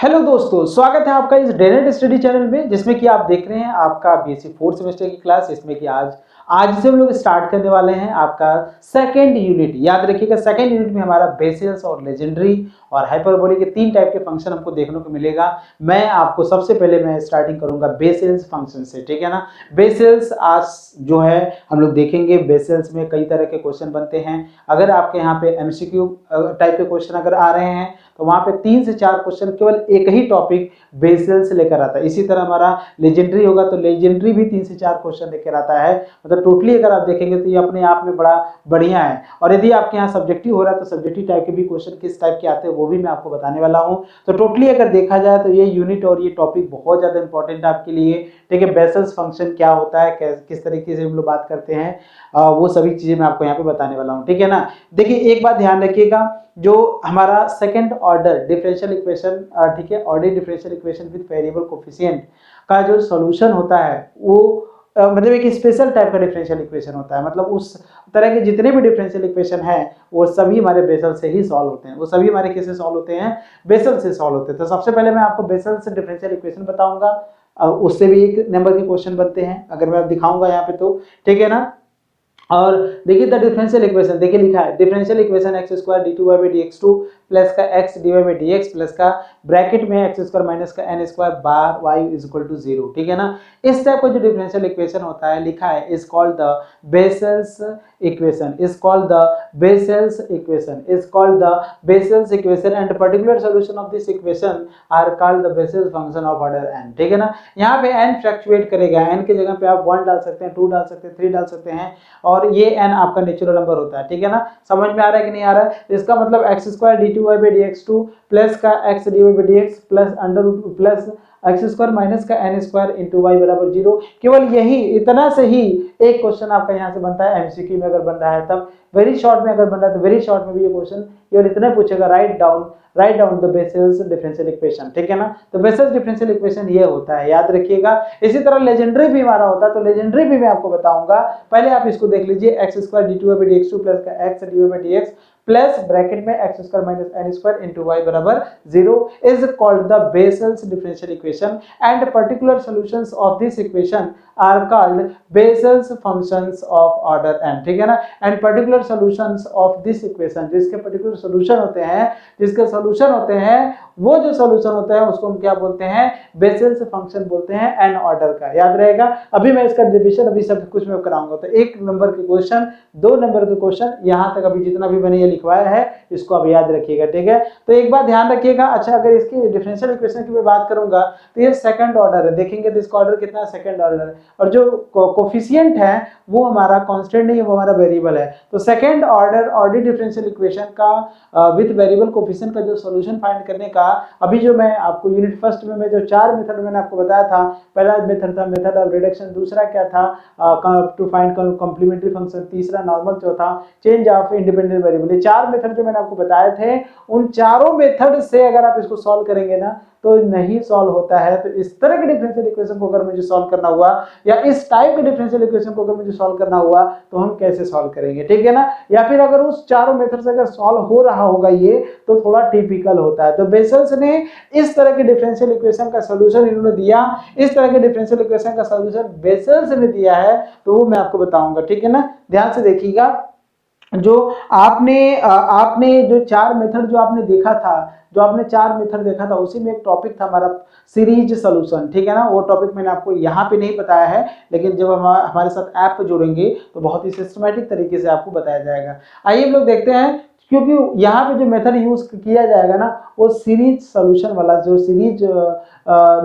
Hello दोस्तों, स्वागत है आपका इस डेनेट स्टडी चैनल में, जिसमें कि आप देख रहे हैं आपका बीएससी फोर्थ सेमेस्टर की क्लास। इसमें कि आज से हम लोग स्टार्ट करने वाले हैं आपका सेकंड यूनिट। याद रखिएगा, सेकंड यूनिट में हमारा बेसेल्स और लेजेंडरी और हाइपरबोलिक के तीन टाइप के फंक्शन हमको देखने को मिलेगा। मैं आपको सबसे पहले मैं स्टार्टिंग करूंगा बेसेल्स फंक्शन से, ठीक है ना। बेसेल्स आज जो है हम लोग देखेंगे। बेसेल्स में कई तरह के क्वेश्चन बनते हैं। अगर आपके यहाँ पे एमसीक्यू टाइप के क्वेश्चन अगर आ रहे हैं तो वहां पे 3 से 4 क्वेश्चन केवल एक ही टॉपिक बेसेल से लेकर आता है। इसी तरह हमारा लेजेंडरी होगा तो लेजेंडरी भी 3 से 4 क्वेश्चन लेकर आता है। मतलब टोटली अगर आप देखेंगे तो ये अपने आप में बड़ा बढ़िया है। और यदि आपके यहाँ सब्जेक्टिव हो रहा है तो सब्जेक्टिव टाइप के भी क्वेश्चन किस टाइप के आते हैं वो भी मैं आपको बताने वाला हूँ। तो टोटली अगर देखा जाए तो ये यूनिट और ये टॉपिक बहुत ज्यादा इंपॉर्टेंट है आपके लिए, ठीक है। बेसेल्स फंक्शन क्या होता है, किस तरीके से हम लोग बात करते हैं, वो सभी चीजें मैं आपको यहाँ पे बताने वाला हूँ, ठीक है ना। देखिए एक बात ध्यान रखिएगा, जो हमारा सेकंड ऑर्डर डिफरेंशियल इक्वेशन, ठीक है, order differential equation with variable coefficient का जो सॉल्यूशन होता है वो मतलब एक स्पेशल टाइप का डिफरेंशियल इक्वेशन होता है। मतलब उस तरह के जितने भी डिफरेंशियल इक्वेशन है वो सभी हमारे बेसल से ही सॉल्व होते हैं। वो सभी हमारे किससे सॉल्व होते हैं? बेसल से सॉल्व होते हैं। तो सबसे पहले मैं आपको बेसल से डिफरेंशियल इक्वेशन बताऊंगा, उससे भी एक नंबर के क्वेश्चन बनते हैं अगर मैं दिखाऊंगा यहाँ पे तो, ठीक है ना। और देखिए द डिफरेंशियल इक्वेशन, देखिए लिखा है differential equation x square d two y by d x two plus का x d y by d x plus का ब्रैकेट में एक्स स्क्वायर माइनस का एन स्क्वायर बार वाई इज इक्वल टू 0, ठीक है ना। इस टाइप का जो डिफरेंशियल इक्वेशन होता है लिखा है is called the Bessel's equation, is called the Bessel's equation, is called the Bessel's equation and particular solution of this equation are called the Bessel's function of order n, ठीक है ना। यहाँ पे n fluctuate करेगा, n की जगह पे आप 1 डाल सकते हैं, 2 डाल सकते हैं, 3 डाल सकते हैं और ये n आपका नेचुरल नंबर होता है, ठीक है ना। समझ में आ रहा है कि नहीं आ रहा है? इसका मतलब x square d two y by d x two plus का x d y by d x plus under plus x square minus का एन स्क्वायर इंटू वाई बराबर 0। केवल यही इतना से ही एक क्वेश्चन आपका यहाँ से बनता है एमसीक्यू में अगर बन रहा है तब। वेरी शॉर्ट में अगर बन रहा है तो वेरी शॉर्ट में भी ये क्वेश्चन केवल इतना पूछेगा, write down the Bessel's differential equation, ठीक है ना। तो बेसेल्स डिफरेंशियल इक्वेशन ये होता है, याद रखिएगा। इसी तरह लेजेंडरी भी हमारा होता है, तो लेजेंडरी भी मैं आपको बताऊंगा। पहले आप इसको देख लीजिए, x square d two y by d x two plus का x d y by d x plus bracket में x square minus n square into y बराबर 0 is called the Bessel's differential equation and particular solutions of this equation are called Bessel's functions of order n, ठीक है ना। And particular solutions of this equation, जिसके particular solution होते हैं, जिसके solution होते हैं, वो जो सॉल्यूशन होता है उसको हम क्या बोलते हैं? बेसेल्स फंक्शन बोलते हैं n ऑर्डर का, याद रहेगा। अभी मैं इसका डिवीजन अभी सब कुछ मैं कराऊंगा। तो 1 नंबर के क्वेश्चन, 2 नंबर के क्वेश्चन, यहाँ तक अभी जितना भी मैंने ये लिखवाया है इसको आप याद रखिएगा, ठीक है। तो एक बात ध्यान रखिएगा। अच्छा, अगर इसकी डिफरेंशियल इक्वेशन की मैं बात करूंगा तो ये सेकंड ऑर्डर है। देखेंगे तो इसका ऑर्डर कितना है? सेकंड ऑर्डर है। और जो कोफिशिएंट है वो हमारा कांस्टेंट नहीं है, वो हमारा वेरिएबल है। तो second order order differential equation का विद वेरिएबल कोफिशिएंट का जो सॉल्यूशन फाइंड करने का, अभी जो मैं आपको यूनिट फर्स्ट में मैं जो 4 मेथड मैंने आपको बताया था, पहला मेथड था मेथड ऑफ रिडक्शन, दूसरा क्या था टू फाइंड कॉम्प्लीमेंट्री फंक्शन, तीसरा नॉर्मल, चौथा चेंज ऑफ इंडिपेंडेंट वेरिएबल। ये 4 मेथड जो मैंने आपको बताए थे, उन चारों मेथड से अगर आप इसको सॉल्व करेंगे ना तो नहीं सॉल्व होता है। तो इस तरह के डिफरेंशियल इक्वेशन को अगर मुझे सॉल्व करना हुआ या इस टाइप के डिफरेंशियल इक्वेशन को अगर मुझे सॉल्व करना हुआ तो हम कैसे सॉल्व करेंगे, ठीक है ना। या फिर अगर उस चारों मेथड से अगर सॉल्व हो रहा होगा ये तो थोड़ा टिपिकल होता है। तो बेसेल्स ने इस तरह के डिफरेंशियल इक्वेशन का सॉल्यूशन इन्होंने दिया, इस तरह के डिफरेंशियल इक्वेशन का सॉल्यूशन बेसेल्स ने दिया है, तो वो मैं आपको बताऊंगा, ठीक है ना। ध्यान से देखिएगा, जो आपने जो 4 मेथड जो आपने देखा था, जो आपने 4 मेथड देखा था, उसी में एक टॉपिक था हमारा सीरीज सॉल्यूशन, ठीक है ना। वो टॉपिक मैंने आपको यहाँ पे नहीं बताया है, लेकिन जब हम हमारे साथ ऐप पे जुड़ेंगे तो बहुत ही सिस्टमैटिक तरीके से आपको बताया जाएगा। आइए हम लोग देखते हैं, क्योंकि यहाँ पे जो मेथड यूज किया जाएगा ना वो सीरीज सॉल्यूशन वाला, जो सीरीज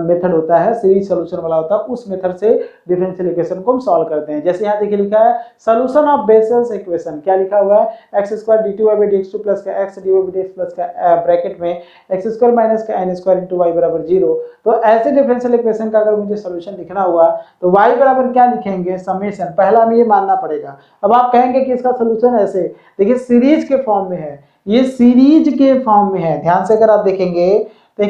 मेथड होता है, सीरीज सॉल्यूशन वाला होता है, उस मेथड से डिफरेंशियल इक्वेशन को हम सॉल्व करते हैं। जैसे यहाँ देखिए लिखा है सॉल्यूशन ऑफ बेसेल्स इक्वेशन, क्या लिखा हुआ है? X square d two y by d x two plus का x d y by d x plus का ब्रैकेट में एक्स स्क्वायर माइनस का एन स्क्वायर इंटू वाई बराबर 0। तो ऐसे डिफरेंशियल इक्वेशन का अगर मुझे सॉल्यूशन लिखना हुआ तो वाई बराबर क्या लिखेंगे? समेशन। पहला हमें ये मानना पड़ेगा। अब आप कहेंगे कि इसका सॉल्यूशन ऐसे, देखिए सीरीज के फॉर्म में है, ये सीरीज के फॉर्म में है। ध्यान से अगर आप देखेंगे तो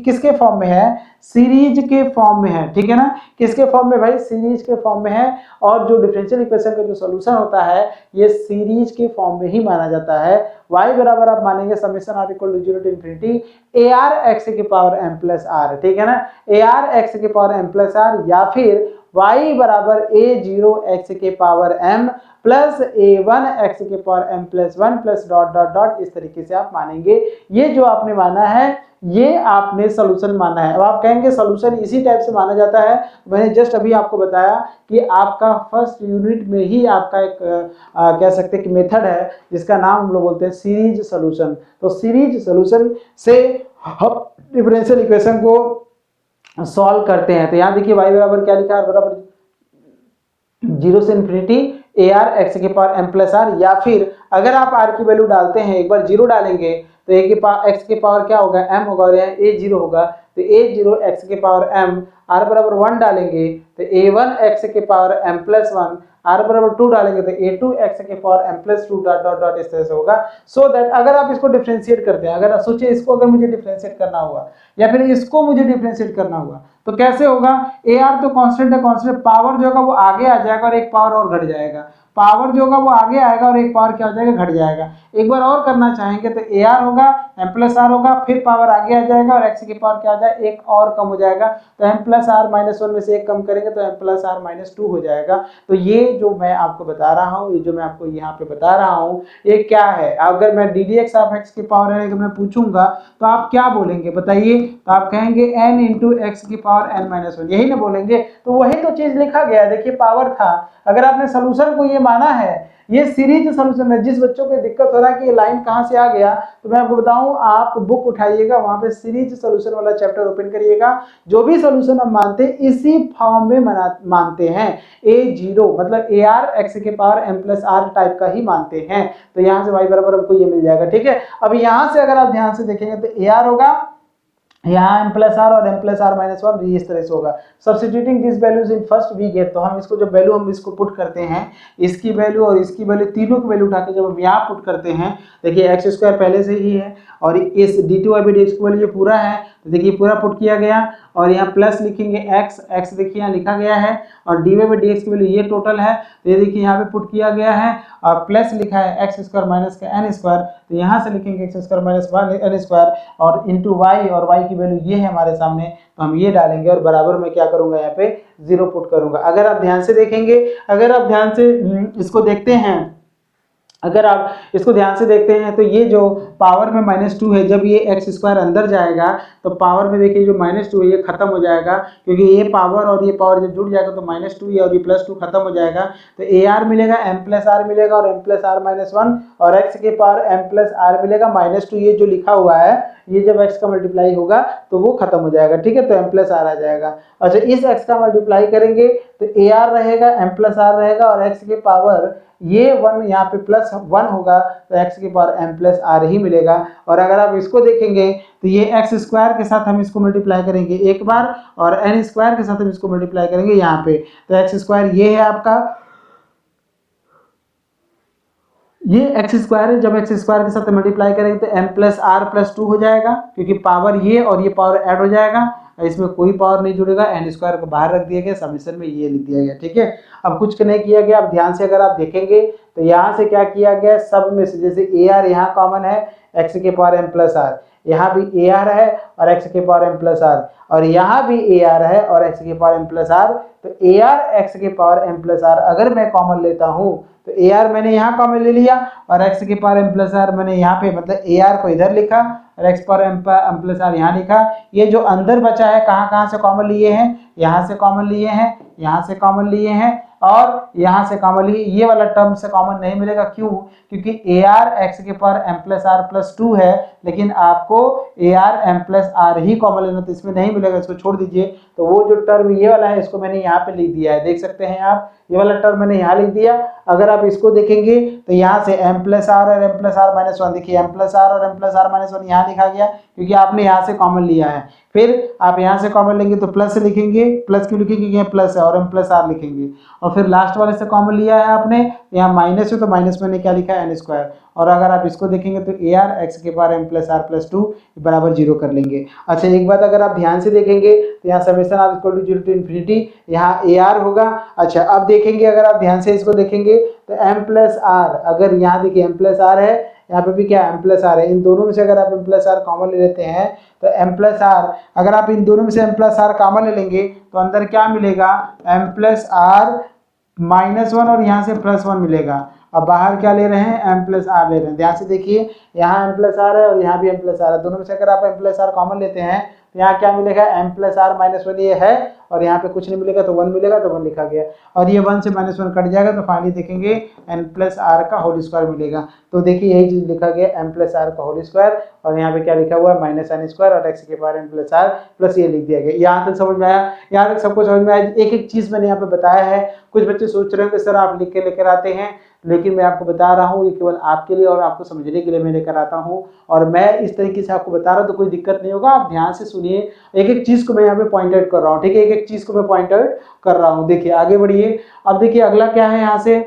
किसके फॉर्म में है, सीरीज के फॉर्म में है, ठीक है ना, किसके फॉर्म में भाई, सीरीज के फॉर्म में है। और जो डिफरेंशियल इक्वेशन का जो सॉल्यूशन होता है ये सीरीज के फॉर्म में ही माना जाता है। y बराबर आप मानेंगे summation r equal to 0 to infinity ar x की पावर m प्लस r, ठीक है ना, ar x की पावर m प्लस r, या फिर y बराबर a0 x के power m plus a1 x के power m plus 1 plus dot dot dot, इस तरीके से आप मानेंगे। ये जो आपने माना है ये आपने सोल्यूशन माना है। अब आप कहेंगे सोल्यूशन इसी टाइप से माना जाता है, मैंने जस्ट अभी आपको बताया कि आपका फर्स्ट यूनिट में ही आपका एक कह सकते हैं कि मेथड है जिसका नाम हम लोग बोलते हैं सीरीज सोल्यूशन। तो सीरीज सोल्यूशन से हम डिफरेंशियल इक्वेशन को सॉल्व करते हैं। तो यहाँ देखिए y बराबर क्या लिखा है, बराबर 0 से इंफिनिटी ar x के पावर m प्लस r, या फिर अगर आप r की वैल्यू डालते हैं, एक बार 0 डालेंगे तो a के पावर x के पावर क्या होगा, m होगा, और यहाँ a0 होगा, तो a0 x के पावर m, r बराबर 1 डालेंगे तो a1 x के पावर m प्लस 1, r बराबर 2 डालेंगे तो a2 x के power m plus 2 dot dot dot, इस तरह से होगा। सो दैट अगर आप इसको डिफरेंशिएट करते हैं, अगर सोचिए इसको अगर मुझे डिफरेंशिएट करना हुआ या फिर इसको मुझे डिफरेंशिएट करना हुआ तो कैसे होगा, ar तो कांस्टेंट है, कांस्टेंट पावर जो होगा वो आगे आ जाएगा और एक पावर और घट जाएगा, पावर जो होगा वो आगे आएगा और एक पावर क्या हो जाएगा, घट जाएगा। एक बार और करना चाहेंगे तो ar होगा, m प्लस r होगा, फिर पावर आगे आ जाएगा और x की पावर क्या हो जाएगा, एक और कम हो जाएगा, तो m प्लस r माइनस 1 में से एक कम करेंगे तो m प्लस r माइनस 2 हो जाएगा। तो ये जो मैं आपको बता रहा हूँ, ये जो मैं आपको यहाँ पे बता रहा हूँ, ये क्या है, अगर मैं ddx ऑफ x की पावर है अगर मैं पूछूंगा तो आप क्या बोलेंगे बताइए, तो आप कहेंगे n इंटू एक्स की पावर n माइनस 1, यही ना बोलेंगे। तो वही तो चीज लिखा गया है, देखिए पावर था, अगर आपने सोल्यूशन को ये माना है, ये सीरीज सोल्यूशन है। जिस बच्चों को दिक्कत हो रहा है कि ये लाइन कहाँ से आ गया, तो मैं आपको बताऊं, आप बुक उठाइएगा, वहां पे सीरीज सोल्यूशन वाला चैप्टर ओपन करिएगा, जो भी सोल्यूशन हम मानते हैं इसी फॉर्म में मानते हैं, a0 मतलब ar x के power m plus r type का ही मानते हैं। तो यहाँ से y बराबर हमको ये मिल जाएगा, ठीक है। अब यहाँ से अगर आप ध्यान से देखेंगे तो ar होगा, यहाँ m प्लस r और m प्लस r माइनस 1, इस तरह से होगा। Substituting this values in first we get, तो हम इसको जब वैल्यू हम इसको पुट करते हैं, इसकी वैल्यू और इसकी वैल्यू, तीनों की वैल्यू उठा के जब हम यहाँ पुट करते हैं, देखिए एक्स स्क्वायर पहले से ही है और इस d2/dx की वैल्यू ये पूरा है, तो देखिए पूरा पुट किया गया और यहाँ प्लस लिखेंगे x देखिए यहाँ लिखा गया है, और dy/dx की वैल्यू ये टोटल है, तो ये देखिए यहाँ पे पुट किया गया है, और प्लस लिखा है एक्स स्क्वायर माइनस का n स्क्वायर, तो यहाँ से लिखेंगे x square minus n square और इंटू वाई, और y की वैल्यू ये है हमारे सामने, तो हम ये डालेंगे और बराबर में क्या करूंगा, यहाँ पे 0 पुट करूंगा। अगर आप ध्यान से देखेंगे, अगर आप ध्यान से इसको देखते हैं, अगर आप इसको ध्यान से देखते हैं तो ये जो पावर में -2 है, जब ये एक्स स्क्वायर अंदर जाएगा तो पावर में देखिए जो -2 है ये खत्म हो जाएगा, क्योंकि ये पावर और ये पावर जब जुड़ जाएगा तो -2 है और ये +2 खत्म हो जाएगा, तो ar मिलेगा, m प्लस r मिलेगा और m प्लस r माइनस 1, और x के पावर m प्लस r मिलेगा -2, ये जो लिखा हुआ है ये जब x का मल्टीप्लाई होगा तो वो खत्म हो जाएगा, ठीक है, तो m प्लस r आ जाएगा। अच्छा, इस x का मल्टीप्लाई करेंगे तो ar रहेगा, m प्लस r रहेगा और x के पावर ये 1 यहाँ पे +1 होगा, तो x की पावर m प्लस r ही मिलेगा। और अगर आप इसको देखेंगे तो ये x स्क्वायर के साथ हम इसको मल्टीप्लाई करेंगे एक बार, और n स्क्वायर के साथ हम इसको मल्टीप्लाई करेंगे यहाँ पे, तो x स्क्वायर ये है आपका, ये एक्स स्क्वायर है, जब एक्स स्क्वायर के साथ मल्टीप्लाई करेंगे तो m प्लस r प्लस 2 हो जाएगा, क्योंकि पावर ये और ये पावर ऐड हो जाएगा, इसमें कोई पावर नहीं जुड़ेगा, n स्क्वायर को बाहर रख दिया गया, समेशन में ये लिख दिया गया, ठीक है। अब कुछ नहीं किया गया, अब ध्यान से अगर आप देखेंगे तो यहाँ से क्या किया गया, सब में से जैसे ar यहाँ कॉमन है, x के पावर m प्लस r, यहाँ भी ar है और x के पावर m प्लस r, और यहाँ भी ar है और x के पावर m प्लस r, तो ar x के पावर m प्लस r अगर मैं कॉमन लेता हूँ तो ar मैंने यहाँ कॉमन ले लिया और x के पावर m प्लस r मैंने यहाँ पे, मतलब ar को इधर लिखा और x power m plus r यहाँ लिखा। ये जो अंदर बचा है कहाँ से कॉमन लिए हैं, यहाँ से कॉमन लिए हैं, यहाँ से कॉमन लिए हैं और यहाँ से कॉमन लिए, ये वाला टर्म से कॉमन नहीं मिलेगा, क्यों, क्योंकि ar x के power m plus r plus 2 है, लेकिन आपको ar m प्लस r ही कॉमन लेना, तो इसमें नहीं मिलेगा, इसको छोड़ दीजिए। तो वो जो टर्म ये वाला है इसको मैंने यहाँ पे लिख दिया है, देख सकते हैं आप, ये वाला टर्म मैंने यहाँ लिख दिया। अगर आप इसको देखेंगे तो यहाँ से m प्लस r और m प्लस r माइनस 1, देखिए m प्लस r और m प्लस r माइनस 1 यहाँ लिखा गया, क्योंकि आपने यहाँ से कॉमन लिया है। फिर आप यहाँ से कॉमन लेंगे तो प्लस से लिखेंगे, प्लस क्यों लिखेंगे क्योंकि यहाँ प्लस है और हम प्लस आर लिखेंगे, और फिर लास्ट वाले से कॉमन लिया है आपने, यहाँ माइनस है तो माइनस मैंने क्या लिखा है एन स्क्वायर, और अगर आप इसको देखेंगे तो ए आर एक्स के power m plus r plus 2 बराबर 0 कर लेंगे। अच्छा एक बात अगर आप ध्यान से देखेंगे तो यहाँ summation r equal to 0 to infinity, यहाँ ए आर होगा। अच्छा अब देखेंगे अगर आप ध्यान से इसको देखेंगे तो एम प्लस आर, अगर यहाँ देखिए एम प्लस आर है, यहाँ पे भी क्या एम प्लस आर है, इन दोनों में से अगर आप एम प्लस आर कॉमन ले लेते हैं तो एम प्लस आर, अगर आप इन दोनों में से एम प्लस आर कॉमन ले लेंगे तो अंदर क्या मिलेगा एम प्लस आर -1 और यहाँ से +1 मिलेगा। अब बाहर क्या ले रहे हैं एम प्लस आर ले रहे हैं, ध्यान से देखिए यहाँ एम प्लस आर है और यहाँ भी एम प्लस आर है, दोनों में से अगर आप एम प्लस आर कॉमन लेते हैं तो यहाँ क्या मिलेगा एम प्लस आर -1 ये है और यहाँ पे कुछ नहीं मिलेगा तो 1 मिलेगा तो 1 लिखा गया, और ये 1 से -1 कट जाएगा तो फाइनली देखेंगे एन प्लस आर का होल स्क्वायर मिलेगा। तो देखिए यही चीज लिखा गया एम प्लस आर का होल स्क्वायर, और यहाँ पे क्या लिखा हुआ है -n² और एक्स के power m plus r plus ये लिख दिया गया। यहाँ तक समझ में आया? यहाँ तक सबको समझ में आया? एक एक चीज मैंने यहाँ पे बताया है। कुछ बच्चे सोच रहे हैं कि सर आप लिख के लेकर आते हैं, लेकिन मैं आपको बता रहा हूँ ये केवल आपके लिए और आपको समझने के लिए मैं लेकर आता हूँ, और मैं इस तरीके से आपको बता रहा हूँ तो कोई दिक्कत नहीं होगा। आप ध्यान से सुनिए, एक एक चीज को मैं यहाँ पे पॉइंट आउट कर रहा हूँ, ठीक है, एक एक चीज को मैं पॉइंट आउट कर रहा हूँ। देखिए आगे बढ़िए, अब देखिए अगला क्या है यहाँ से,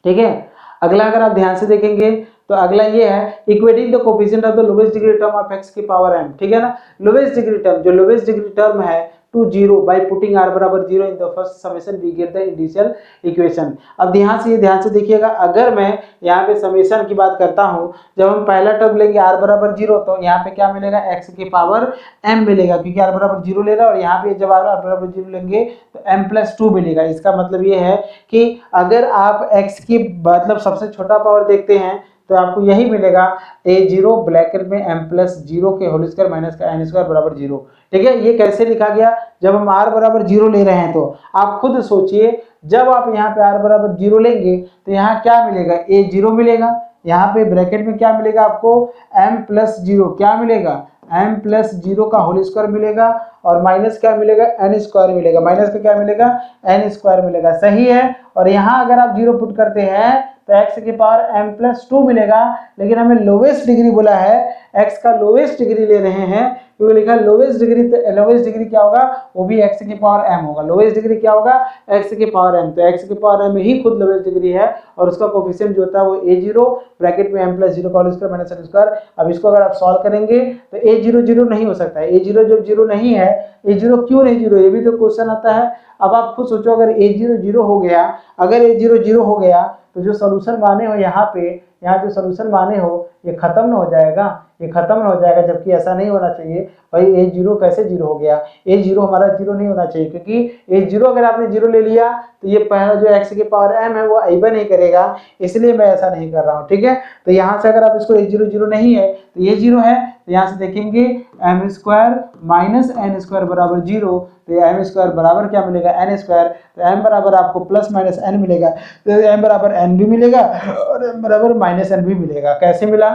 ठीक है, अगला अगर आप ध्यान से देखेंगे तो अगला ये है equating the coefficient of the lowest degree term of x की पावर m, ठीक है ना। लोवेस्ट डिग्री टर्म, जो लोवेस्ट डिग्री टर्म है टू 0 बाय पुटिंग r बराबर 0 in the first summation we get the initial equation. अब ध्यान से देखिएगा, अगर मैं यहाँ पे समेशन की बात करता हूँ, जब हम पहला टर्म लेंगे r बराबर 0 तो यहाँ पे क्या मिलेगा x की पावर m मिलेगा, क्योंकि r बराबर 0 ले रहा है, और यहाँ पे जब r बराबर 0 लेंगे तो m प्लस 2 मिलेगा। इसका मतलब ये है कि अगर आप x की मतलब सबसे छोटा पावर देखते हैं तो आपको यही मिलेगा a0 ब्रैकेट में m प्लस 0 के होल स्क्वायर माइनस का n स्क्वायर बराबर 0, ठीक है। ये कैसे लिखा गया, जब हम r बराबर 0 ले रहे हैं तो आप खुद सोचिए, जब आप यहाँ पे r बराबर 0 लेंगे तो यहाँ क्या मिलेगा a0 मिलेगा, यहाँ पे ब्रैकेट में क्या मिलेगा आपको m प्लस 0 क्या मिलेगा m प्लस 0 का होल स्क्वायर मिलेगा, और माइनस क्या मिलेगा n स्क्वायर मिलेगा, माइनस का क्या मिलेगा n स्क्वायर मिलेगा, सही है। और यहाँ अगर आप 0 पुट करते हैं तो x की पावर m प्लस 2 मिलेगा, लेकिन हमें लोवेस्ट डिग्री बोला है, x का लोवेस्ट डिग्री ले रहे हैं क्योंकि लिखा है लोवेस्ट डिग्री, तो लोवेस्ट डिग्री क्या होगा वो भी x की पावर m होगा। लोवेस्ट डिग्री क्या होगा x की पावर m, तो x की पावर m ही खुद लोवेस्ट डिग्री है, और उसका कोफिशिएंट जो होता है वो a0 ब्रैकेट में m प्लस 0 का whole square minus n square. अब इसको अगर आप सॉल्व करेंगे तो a0 0 नहीं हो सकता है, a0 जब 0 नहीं है, a0 क्यों नहीं 0, ये भी तो क्वेश्चन आता है। अब आप खुद सोचो, अगर a0 0 हो गया, अगर a0 0 हो गया तो जो सोल्यूशन माने हो यहाँ पे, यहाँ जो सोल्यूशन माने हो ये खत्म न हो जाएगा, ये खत्म न हो जाएगा, जबकि ऐसा नहीं होना चाहिए। भाई a0 कैसे 0 हो गया, a0 हमारा 0 नहीं होना चाहिए, क्योंकि a0 अगर आपने 0 ले लिया तो ये पहला जो x की पावर m है वो आइबा नहीं करेगा, इसलिए मैं ऐसा नहीं कर रहा हूँ, ठीक है। तो यहाँ से अगर आप इसको a0 0 नहीं है तो ये 0 है, तो यहाँ से देखेंगे m square minus n square बराबर 0, तो m स्क्वायर बराबर क्या मिलेगा n स्क्वायर, तो m बराबर आपको प्लस माइनस n मिलेगा, तो m बराबर n भी मिलेगा और m बराबर माइनस n भी मिलेगा। कैसे मिला,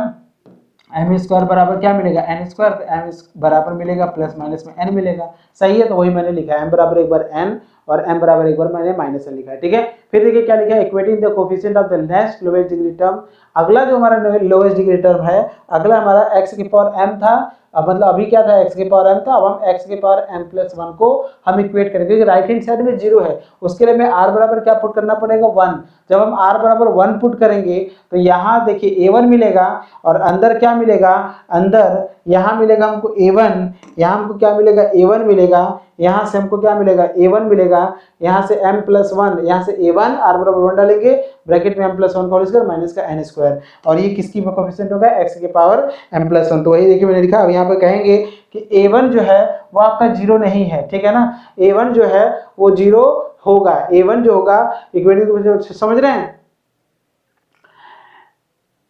m स्क्वायर बराबर क्या मिलेगा n स्क्वायर, तो m बराबर मिलेगा प्लस माइनस में n मिलेगा, सही है। तो वही मैंने लिखा है m बराबर एक बार n और m बराबर एक बार मैंने माइनस n लिखा है, ठीक है। फिर देखिए क्या लिखा है, equating the coefficient of the next lowest degree term. अगला जो हमारा लोवेस्ट डिग्री टर्म है, अगला हमारा x की पावर m था, अब मतलब अभी क्या था x की पावर m था, अब हम x की पावर m प्लस 1 को हम इक्वेट करेंगे, क्योंकि राइट हैंड साइड में 0 है, उसके लिए हमें r बराबर क्या पुट करना पड़ेगा 1। जब हम r बराबर 1 पुट करेंगे तो यहाँ देखिए a1 मिलेगा, और अंदर क्या मिलेगा, अंदर यहाँ मिलेगा हमको a1, यहाँ हमको क्या मिलेगा a1 मिलेगा, यहाँ से हमको क्या मिलेगा a1 मिलेगा, यहाँ से m प्लस 1, यहाँ से a1 r बराबर 1 डालेंगे ब्रैकेट में m प्लस 1 का होल स्क्वायर माइनस का n स्क्वायर, और ये किसकी कोफिशिएंट होगा x की पावर m प्लस 1। तो वही देखिए मैंने लिखा। अब यहाँ पे कहेंगे कि a1 जो है वो आपका 0 नहीं है, ठीक है ना, a1 जो है वो 0 होगा, a1 जो होगा इक्वेटिंग, समझ रहे हैं।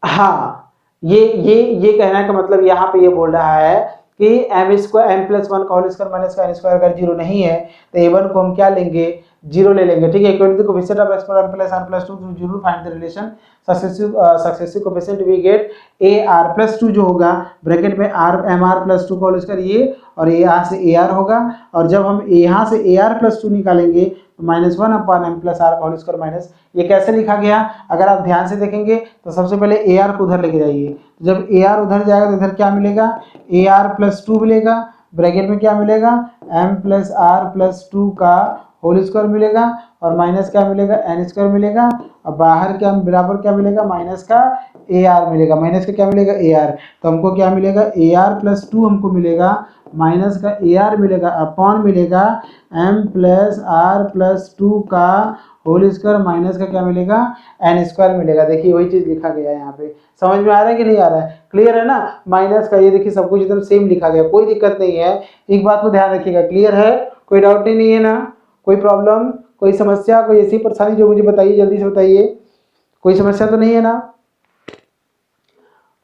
हाँ, ये कहने का मतलब यहाँ पे ये बोल रहा है कि m स्क्वायर m प्लस 1 का होल स्क्वायर माइनस का n स्क्वायर अगर 0 नहीं है तो a1 को हम क्या लेंगे 0 ले लेंगे, ठीक है। Equating coefficient of x power m plus n plus 2 to 0 find the relation successive coefficient we get ar plus 2 जो होगा ब्रैकेट में r mr प्लस 2 का होल स्क्वायर ये, और यहाँ से ar होगा, और जब हम यहाँ से ar प्लस 2 निकालेंगे तो -1 अपॉन m प्लस r का होल स्क्वायर माइनस, ये कैसे लिखा गया, अगर आप ध्यान से देखेंगे तो सबसे पहले ar को उधर लेके जाइए, जब ar उधर जाएगा तो इधर क्या मिलेगा ar प्लस 2 मिलेगा, ब्रैकेट में क्या मिलेगा, m प्लस आर प्लस 2 का होल स्क्वायर मिलेगा और माइनस क्या मिलेगा, एन स्क्वायर मिलेगा और बाहर क्या बराबर क्या मिलेगा, माइनस का ए आर मिलेगा, माइनस का क्या मिलेगा, ए आर। तो हमको क्या मिलेगा, ए आर प्लस 2 हमको मिलेगा, माइनस का ए आर मिलेगा अपॉन मिलेगा m प्लस आर प्लस 2 का होल स्क्वायर माइनस का क्या मिलेगा, एन स्क्वायर मिलेगा। देखिए वही चीज लिखा गया है यहाँ पे, समझ में आ रहा है कि नहीं आ रहा है, क्लियर है ना। माइनस का ये देखिए सब कुछ एकदम सेम लिखा गया, कोई दिक्कत नहीं है। एक बात को ध्यान रखिएगा, क्लियर है, कोई डाउट नहीं है ना, कोई प्रॉब्लम, कोई समस्या, कोई ऐसी परेशानी जो मुझे बताइए, जल्दी से बताइए, कोई समस्या तो नहीं है ना,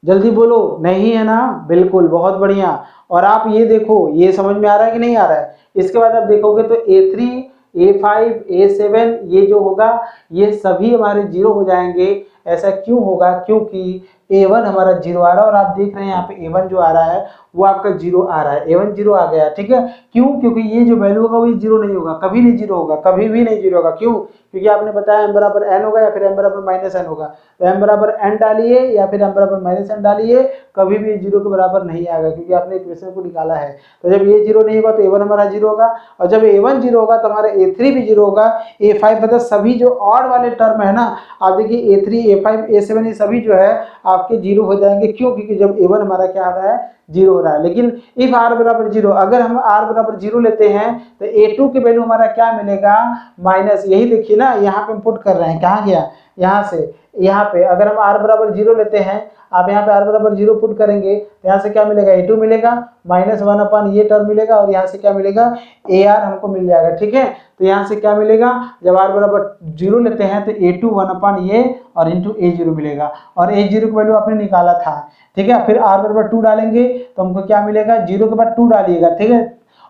जल्दी बोलो, नहीं है ना, बिल्कुल बहुत बढ़िया। और आप ये देखो, ये समझ में आ रहा है कि नहीं आ रहा है। इसके बाद आप देखोगे तो A3 A5 A7 ये जो होगा ये सभी हमारे जीरो हो जाएंगे। ऐसा क्यों होगा, क्योंकि A1 हमारा जीरो आ रहा है और आप देख रहे हैं यहाँ पे A1 जो आ रहा है वो आपका जीरो आ रहा है, A1 जीरो आ गया, ठीक है। क्यों, क्योंकि ये जो वैल्यू होगा वो जीरो नहीं होगा, कभी नहीं जीरो होगा, कभी भी नहीं जीरो होगा। क्यों, क्योंकि आपने बताया m बराबर n होगा या फिर m बराबर माइनस n होगा। तो m बराबर n डालिए या फिर m बराबर माइनस n डालिए, कभी भी जीरो के बराबर नहीं आएगा, क्योंकि आपने इक्वेशन को निकाला है। तो जब ये जीरो नहीं होगा तो A1 हमारा जीरो होगा, और जब A1 जीरो होगा तो हमारा A3 भी जीरो होगा, A5 मतलब सभी जो ऑड वाले टर्म है ना, आप देखिए A3 A5 A7 ये सभी जो है आपके जीरो हो जाएंगे। क्यों, क्योंकि जब A1 हमारा क्या आ रहा है, जीरो हो रहा है। लेकिन इफ r बराबर जीरो, अगर हम r बराबर जीरो लेते हैं तो A2 की वैल्यू हमारा क्या मिलेगा, माइनस। यही देखिए ना, यहाँ पे हम पुट कर रहे हैं, कहाँ गया, यहाँ से यहाँ पे। अगर हम r बराबर जीरो लेते हैं, आप यहाँ पे r बराबर जीरो पुट करेंगे तो यहाँ से क्या मिलेगा, A2 मिलेगा माइनस 1 अपन ये टर्म मिलेगा और यहाँ से क्या मिलेगा, AR हमको मिल जाएगा, ठीक है। तो यहाँ से क्या मिलेगा, जब r बराबर जीरो लेते हैं तो A2 1 अपन ये और इंटू A0 मिलेगा, और A0 की वैल्यू आपने निकाला था, ठीक है। फिर r बराबर 2 डालेंगे तो हमको क्या मिलेगा, जीरो के बाद 2 डालिएगा, ठीक है,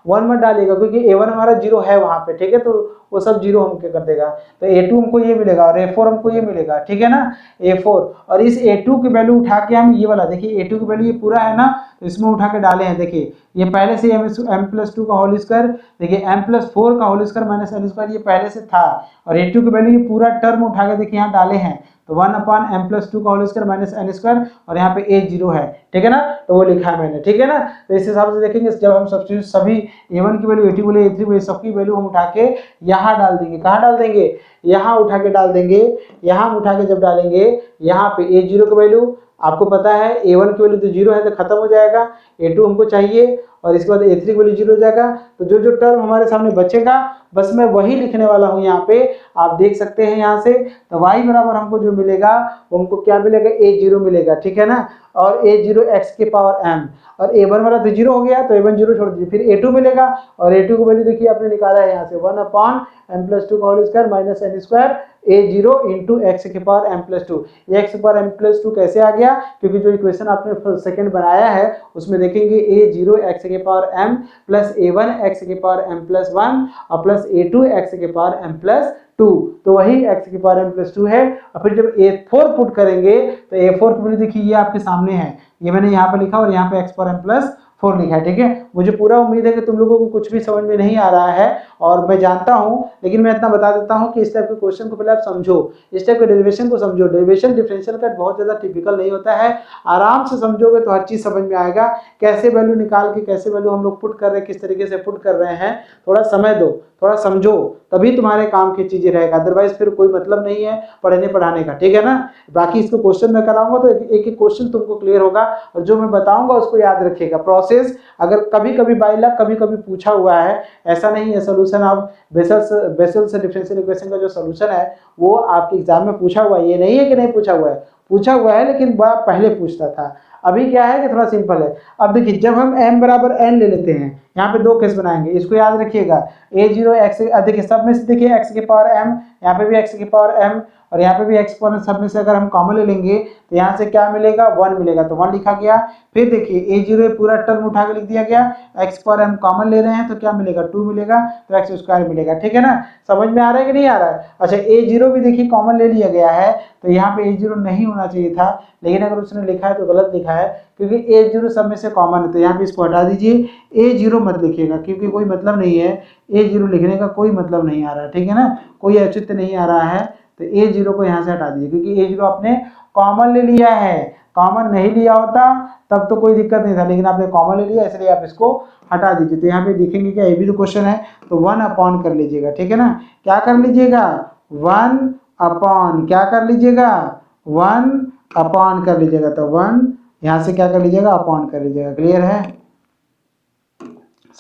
1 मत डालिएगा क्योंकि A1 हमारा जीरो है वहां पे, ठीक है, तो वो सब जीरो हम क्या कर देगा। तो A2 हमको ये मिलेगा और A4 हमको ये मिलेगा, ठीक है ना, A4। और इस A2 की वैल्यू उठा के हम ये वाला देखिए, A2 की वैल्यू ये पूरा है ना, तो इसमें उठा के डाले हैं। देखिए ये पहले से m प्लस 2 का होल स्क्वायर, देखिए m प्लस 4 का whole square minus n square ये पहले से था, और A2 की वैल्यू ये पूरा टर्म उठा के देखिए यहाँ डाले हैं। तो 1 अपॉन m प्लस 2 का whole square minus n square, और यहाँ पे A0 है, ठीक है ना, तो वो लिखा है मैंने, ठीक है ना। तो इस हिसाब से देखेंगे, जब हम सब्स्टिट्यूट सभी A1 की वैल्यू A2 बोले A3 बोले सबकी वैल्यू हम उठा के यहाँ डाल देंगे। कहाँ डाल देंगे, यहाँ उठा के डाल देंगे। यहाँ उठा के जब डालेंगे यहाँ पे A0 की वैल्यू आपको पता है, A1 की वैल्यू तो जीरो है तो खत्म हो जाएगा, A2 हमको चाहिए, और इसके बाद A3 की वैल्यू जीरो हो जाएगा। तो जो जो टर्म हमारे सामने बचेगा बस मैं वही लिखने वाला हूँ यहाँ पे, आप देख सकते हैं यहाँ से। तो y बराबर हमको जो मिलेगा वो हमको क्या मिलेगा, A0 मिलेगा, ठीक है ना, और A0 x के पावर m, और A1 वाला तो जीरो हो गया तो A1 जीरो छोड़ दीजिए, फिर A2 मिलेगा, और A2 की वैल्यू देखिए आपने निकाला है यहाँ से 1 अपॉन m प्लस 2 का whole square minus n square A0 into x के पावर m प्लस 2। ये x के पावर m प्लस 2 कैसे आ गया, क्योंकि जो इक्वेशन आपने सेकंड बनाया है उसमें देखेंगे A0 x के power m plus A1 x के पावर m प्लस 1 और प्लस A2 x के पावर m प्लस 2, तो वही x के पावर m प्लस 2 है। और फिर जब A4 पुट करेंगे तो A4 की वैल्यू देखिए ये आपके सामने है, ये मैंने यहाँ पे लिखा और यहाँ पे x पावर m प्लस 4 लिखा है, ठीक है। मुझे पूरा उम्मीद है कि तुम लोगों को कुछ भी समझ में नहीं आ रहा है, और मैं जानता हूं, लेकिन मैं इतना बता देता हूं कि इस टाइप के क्वेश्चन को पहले आप समझो, इस टाइप के डेरिवेशन को समझो। डेरिवेशन डिफरेंशियल का बहुत ज़्यादा टिपिकल नहीं होता है, आराम से समझोगे तो हर चीज़ समझ में आएगा। कैसे वैल्यू निकाल के कैसे वैल्यू हम लोग पुट कर रहे हैं, किस तरीके से पुट कर रहे हैं, थोड़ा समय दो, थोड़ा समझो, तभी तुम्हारे काम की चीज़ें रहेगा, अदरवाइज फिर कोई मतलब नहीं है पढ़ने पढ़ाने का, ठीक है ना। बाकी इसको क्वेश्चन मैं कराऊंगा तो एक एक क्वेश्चन तुमको क्लियर होगा, और जो मैं बताऊंगा उसको याद रखिएगा। प्रोसेस अगर कभी कभी बाय लक कभी कभी पूछा हुआ है, ऐसा नहीं है। सोल्यूशन आप बेसल्स डिफरेंशियल इक्वेशन का जो सोल्यूशन है वो आपके एग्जाम में पूछा हुआ है, ये नहीं है कि नहीं पूछा हुआ है, पूछा हुआ है, लेकिन बड़ा पहले पूछता था। अभी क्या है कि थोड़ा सिंपल है। अब देखिए जब हम m बराबर n ले लेते हैं, यहाँ पे दो केस बनाएंगे, इसको याद रखिएगा। A0 x, देखिए सब में से देखिए x के पावर m, यहाँ पे भी x के पावर m और यहाँ पे भी x पावर, सब में से अगर हम कॉमन ले लेंगे तो यहाँ से क्या मिलेगा, 1 मिलेगा, तो 1 लिखा गया। फिर देखिए A0 पूरा टर्म उठा के लिख दिया गया, x पावर m कॉमन ले रहे हैं तो क्या मिलेगा, 2 मिलेगा, तो x स्क्वायर मिलेगा, ठीक है ना। समझ में आ रहा है कि नहीं आ रहा है। अच्छा A0 भी देखिए कॉमन ले लिया गया है, तो यहाँ पे A0 नहीं होना चाहिए था, लेकिन अगर उसने लिखा है तो गलत लिखा है, क्योंकि A0 सब में से कॉमन है, तो यहाँ पे इसको हटा दीजिए, A0 मत लिखिएगा, क्योंकि कोई मतलब नहीं है, A0 लिखने का कोई मतलब नहीं आ रहा है, ठीक है ना, कोई औचित्य नहीं आ रहा है। तो a0 को यहाँ से हटा दीजिए, क्योंकि a0 आपने कॉमन ले लिया है। कॉमन नहीं लिया होता तब तो कोई दिक्कत नहीं था, लेकिन आपने कॉमन ले लिया इसलिए आप इसको हटा दीजिए। तो यहाँ पे देखेंगे क्या, ये भी तो क्वेश्चन है, तो 1 अपॉन कर लीजिएगा, ठीक है ना। क्या कर लीजिएगा, 1 अपॉन, क्या कर लीजिएगा, 1 अपॉन कर लीजिएगा। तो 1 यहाँ से क्या कर लीजिएगा, अपॉन कर लीजिएगा। क्लियर है,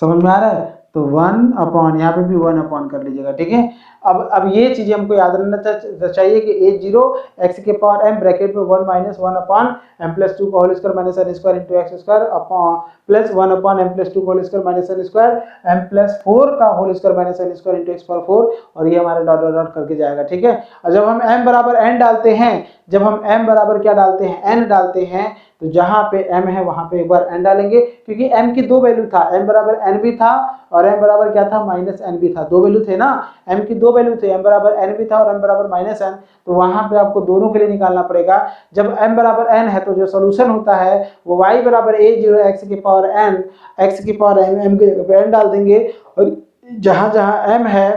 समझ में आ रहा है। तो 1 अपॉन, यहाँ पे भी 1 अपॉन कर लीजिएगा, ठीक है। अब ये चीजें हमको याद रखना चाहिए कि a0 x के पावर m ब्रैकेट में 1 माइनस 1 अपॉन m प्लस 2 का whole square minus n square into x square upon plus 1 upon m plus 2 का whole square minus n square m plus 4 का whole square minus n square into x power 4, और ये हमारा dot dot dot करके जाएगा, ठीक है। और जब हम m बराबर n डालते हैं, जब हम m बराबर क्या डालते हैं, n डालते हैं, तो जहां पे m है वहां पे एक बार n डालेंगे, क्योंकि m की दो वैल्यू था, m बराबर n भी था और m बराबर क्या था, माइनस n भी था। दो वैल्यू थे ना, m की दो वैल्यू थे, m बराबर n भी था और m बराबर माइनस n, तो वहां पे आपको दोनों के लिए निकालना पड़ेगा। जब m बराबर n है तो जो सोल्यूशन होता है वो y बराबर a0 x की पावर n, x की पावर m की जगह पे n डाल देंगे, और जहां जहां m है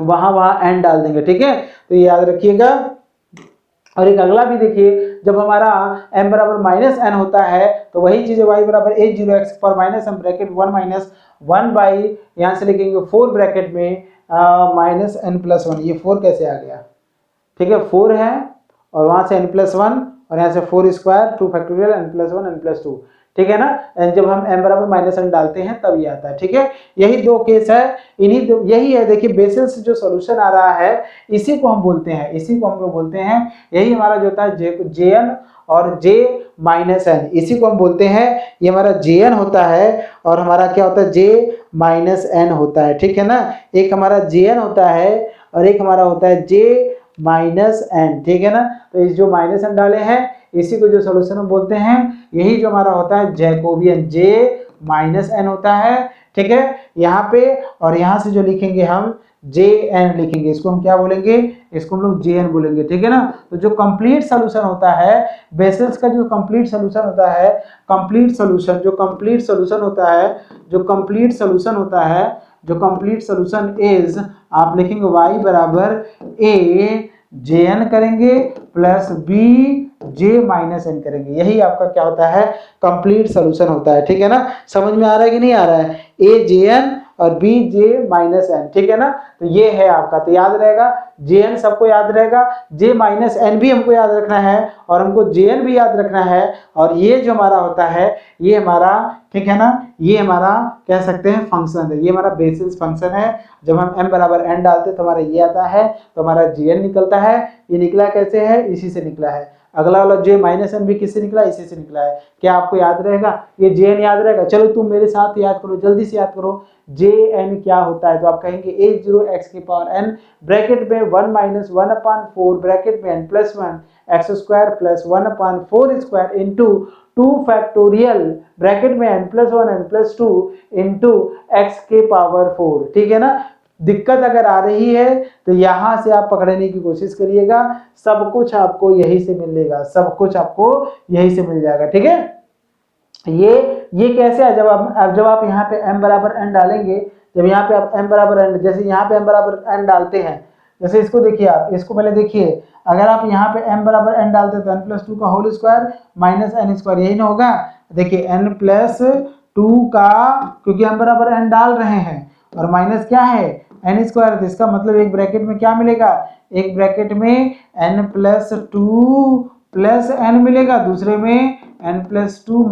वहां वहां n डाल देंगे, ठीक है। तो ये याद रखिएगा। और एक अगला भी देखिए, जब हमारा m बराबर माइनस n होता है तो वही चीज y बराबर a0 x पर minus m bracket 1 minus 1 by, यहाँ से लिखेंगे 4 ब्रैकेट में माइनस n प्लस 1। ये 4 कैसे आ गया, ठीक है, 4 है और वहां से n प्लस 1 और यहाँ से 4 square 2 factorial n plus 1 n plus 2, ठीक है ना। जब हम m बराबर माइनस n डालते हैं तब ये आता है, ठीक है। यही दो केस है, यही है। देखिए बेसिस जो सॉल्यूशन आ रहा है इसी को हम बोलते हैं, इसी को हम लोग बोलते हैं, यही हमारा जो होता है jn और j माइनस n, इसी को हम बोलते हैं। ये हमारा jn होता है और हमारा क्या होता है, j माइनस n होता है, ठीक है ना। एक हमारा jn होता है और एक हमारा होता है j माइनस n, ठीक है ना। तो इस जो माइनस n डाले हैं इसी को जो सॉल्यूशन हम बोलते हैं, यही जो हमारा होता है जैकोबियन, j माइनस n होता है, ठीक है। यहाँ पे और यहाँ से जो लिखेंगे हम jn लिखेंगे, इसको हम क्या बोलेंगे, इसको हम लोग jn बोलेंगे, ठीक है ना। तो जो कंप्लीट सॉल्यूशन होता है, बेसिस का जो कंप्लीट सॉल्यूशन होता है, कंप्लीट सॉल्यूशन, जो कंप्लीट सॉल्यूशन होता है, जो कंप्लीट सॉल्यूशन होता है, जो कंप्लीट सॉल्यूशन इज, आप लिखेंगे y बराबर a jn करेंगे plus b j minus n करेंगे, यही आपका क्या होता है, कंप्लीट सॉल्यूशन होता है, ठीक है ना। समझ में आ रहा है कि नहीं आ रहा है, a jn और b j माइनस n, ठीक है ना। तो ये है आपका, तो याद रहेगा jn सबको याद रहेगा, j माइनस n भी हमको याद रखना है और हमको jn भी याद रखना है। और ये जो हमारा होता है ये हमारा, ठीक है ना, ये हमारा कह सकते हैं फंक्शन है, ये हमारा बेसिस फंक्शन है। जब हम m बराबर n डालते हैं तो हमारा ये आता है, तो हमारा jn निकलता है। ये निकला कैसे है, इसी से निकला है। अगला वाला j माइनस n भी किससे निकला, इसी से निकला है। क्या आपको याद रहेगा, ये jn याद रहेगा। चलो तुम मेरे साथ याद करो, जल्दी से याद करो jn क्या होता है। तो आप कहेंगे a0 x की पावर n ब्रैकेट में 1 माइनस 1 अपॉन 4 ब्रैकेट में n plus 1 x square plus 1 upon 4 square into 2 factorial bracket में n plus 1 n plus 2 into x के पावर 4, ठीक है ना। दिक्कत अगर आ रही है तो यहां से आप पकड़ने की कोशिश करिएगा, सब कुछ आपको यही से मिलेगा, सब कुछ आपको यही से मिल जाएगा, ठीक है। ये कैसे है, जब आप यहाँ पे m बराबर n डालेंगे, जब यहाँ पे आप m बराबर n, जैसे यहाँ पे m बराबर n डालते हैं, जैसे इसको देखिए, आप इसको पहले देखिए, अगर आप यहाँ पे m बराबर n डालते तो n प्लस 2 का whole square minus n square, यही ना होगा। देखिए n प्लस 2 का, क्योंकि m बराबर n डाल रहे हैं और माइनस क्या है n स्क्वायर, तो इसका मतलब एक ब्रैकेट में क्या मिलेगा, एक ब्रैकेट में n प्लस 2 प्लस n मिलेगा, दूसरे में n प्लस 2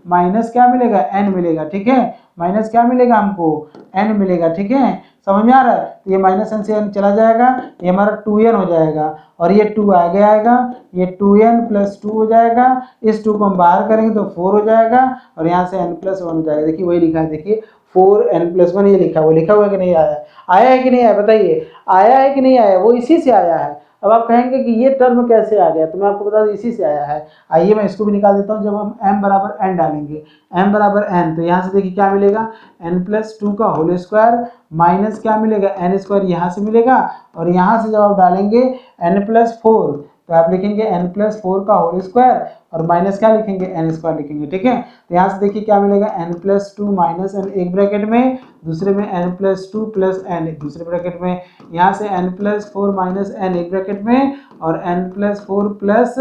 माइनस क्या मिलेगा, n मिलेगा, ठीक है। माइनस क्या मिलेगा हमको, n मिलेगा, ठीक है। समझ में आ रहा है। तो ये माइनस n से n चला जाएगा, ये हमारा 2n हो जाएगा और ये 2 आगे आएगा, ये 2n प्लस 2 हो जाएगा। इस 2 को हम बाहर करेंगे तो 4 हो जाएगा और यहाँ से n प्लस 1 हो जाएगा। देखिए वही लिखा है, देखिए 4n प्लस 1 ये लिखा हुआ है कि नहीं आया, आया है कि नहीं आया, बताइए आया है कि नहीं आया, वो इसी से आया है। अब आप कहेंगे कि ये टर्म कैसे आ गया, तो मैं आपको बता दूं इसी से आया है। आइए मैं इसको भी निकाल देता हूं। जब हम m बराबर n डालेंगे, m बराबर n, तो यहाँ से देखिए क्या मिलेगा, n प्लस 2 का होल स्क्वायर माइनस क्या मिलेगा, n स्क्वायर यहाँ से मिलेगा और यहाँ से जब आप डालेंगे n प्लस 4, तो आप लिखेंगे n प्लस 4 का होल स्क्वायर और माइनस क्या लिखेंगे n स्क्वायर लिखेंगे, ठीक है। तो यहाँ से देखिए क्या मिलेगा, n प्लस 2 माइनस n एक ब्रैकेट में, दूसरे में n प्लस 2 प्लस n दूसरे ब्रैकेट में, यहाँ से n प्लस 4 माइनस n एक ब्रैकेट में और n प्लस 4 प्लस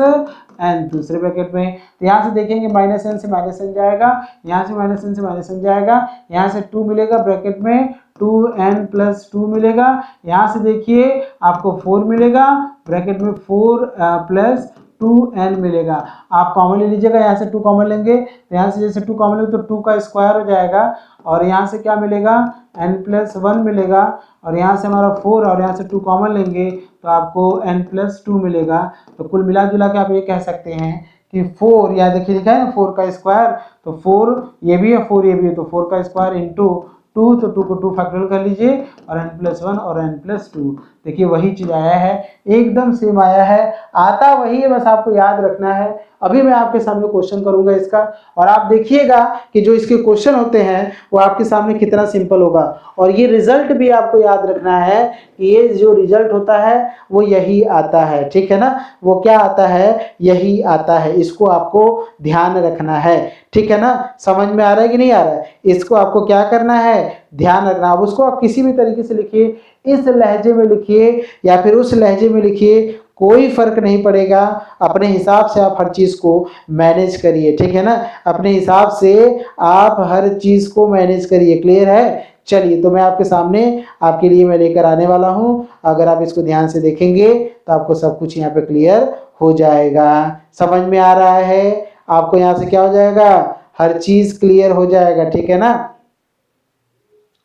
n दूसरे ब्रैकेट में। तो यहाँ से देखेंगे माइनस n से माइनस n जाएगा, यहाँ से माइनस n से माइनस n जाएगा, यहाँ से 2 मिलेगा ब्रैकेट में, 2n प्लस 2 मिलेगा, यहाँ से देखिए आपको 4 मिलेगा ब्रैकेट में, 4 प्लस 2n मिलेगा। आप कॉमन ले लीजिएगा, यहाँ से 2 कॉमन लेंगे तो यहाँ से जैसे 2 कॉमन लेंगे तो 2 का स्क्वायर हो जाएगा और यहाँ से क्या मिलेगा, n प्लस 1 मिलेगा और यहाँ से हमारा 4 और यहाँ से 2 कॉमन लेंगे तो आपको n प्लस 2 मिलेगा। तो कुल मिला जुला के आप ये कह सकते हैं कि 4, यहाँ देखिए लिखा है ना 4 का स्क्वायर, तो 4 ये भी है 4 ये भी है, तो 4 का स्क्वायर इंटू 2, तो 2 को 2 फैक्टोरियल कर लीजिए और n प्लस 1 और n प्लस 2, देखिए वही चीज आया है, एकदम सेम आया है, आता वही है, बस आपको याद रखना है। अभी मैं आपके सामने क्वेश्चन करूंगा इसका और आप देखिएगा कि जो इसके क्वेश्चन होते हैं वो आपके सामने कितना सिंपल होगा और ये रिजल्ट भी आपको याद रखना है कि ये जो रिजल्ट होता है वो यही आता है, ठीक है ना, वो क्या आता है, यही आता है, इसको आपको ध्यान रखना है, ठीक है ना। समझ में आ रहा है कि नहीं आ रहा है, इसको आपको क्या करना है, ध्यान रखना। अब उसको आप किसी भी तरीके से लिखिए, इस लहजे में लिखिए या फिर उस लहजे में लिखिए, कोई फर्क नहीं पड़ेगा, अपने हिसाब से आप हर चीज को मैनेज करिए, ठीक है ना, अपने हिसाब से आप हर चीज को मैनेज करिए, क्लियर है। चलिए तो मैं आपके सामने आपके लिए मैं लेकर आने वाला हूं, अगर आप इसको ध्यान से देखेंगे तो आपको सब कुछ यहाँ पे क्लियर हो जाएगा। समझ में आ रहा है आपको, यहाँ से क्या हो जाएगा, हर चीज क्लियर हो जाएगा, ठीक है ना।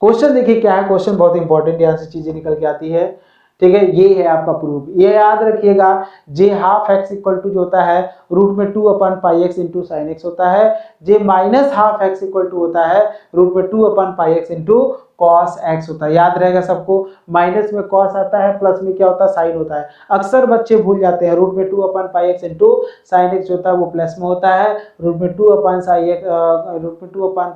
क्वेश्चन देखिए क्या है, क्वेश्चन बहुत इंपॉर्टेंट, यहाँ से चीजें निकल के आती है, ठीक है। ये है आपका प्रूफ, ये याद रखिएगा, J half x equal to जो होता है रूट में 2 अपन pi x into sine x होता है, J minus half x equal to होता है रूट में 2 अपन pi x into cos x होता है। याद रहेगा सबको, माइनस में कॉस आता है, प्लस में क्या होता है, साइन होता है। अक्सर बच्चे भूल जाते हैं, रूट में 2 अपन pi x into sine x होता है वो प्लस में होता है, रूट में 2 अपन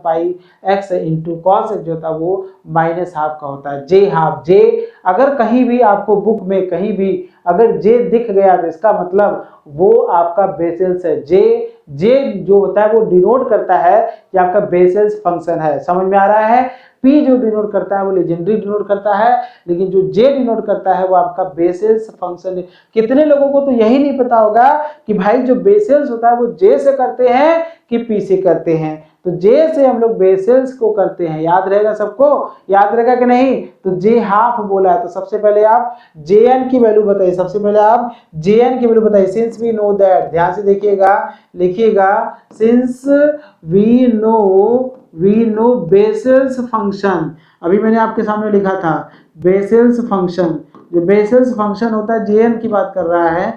pi x into cos x जो होता है वो माइनस हाफ का होता है। जे हाफ, जे अगर कहीं भी आपको बुक में कहीं भी अगर जे दिख गया तो इसका मतलब वो आपका बेसेल्स है। जे जो होता है वो डिनोट करता है कि आपका बेसेल्स फंक्शन है। समझ में आ रहा है। पी जो डिनोट करता है वो लेजेंडरी डिनोट करता है, लेकिन जो जे डिनोट करता है वो आपका बेसेल्स फंक्शन है। कितने लोगों को तो यही नहीं पता होगा कि भाई जो बेसेल्स होता है वो जे से करते हैं कि पी से करते हैं। तो जे से हम लोग बेसेल्स को करते हैं, याद रहेगा सबको, याद रहेगा कि नहीं। तो जे हाफ बोला है तो सबसे पहले आप जे एन की वैल्यू बताइए, सबसे पहले आप जे एन की वैल्यू बताइए। सिंस वी नो दैट, ध्यान से देखिएगा, लिखिएगा, सिंस वी नो बेसेल्स फंक्शन, अभी मैंने आपके सामने लिखा था बेसेल्स फंक्शन, जो बेसेल्स फंक्शन होता है जेएन की बात कर रहा है।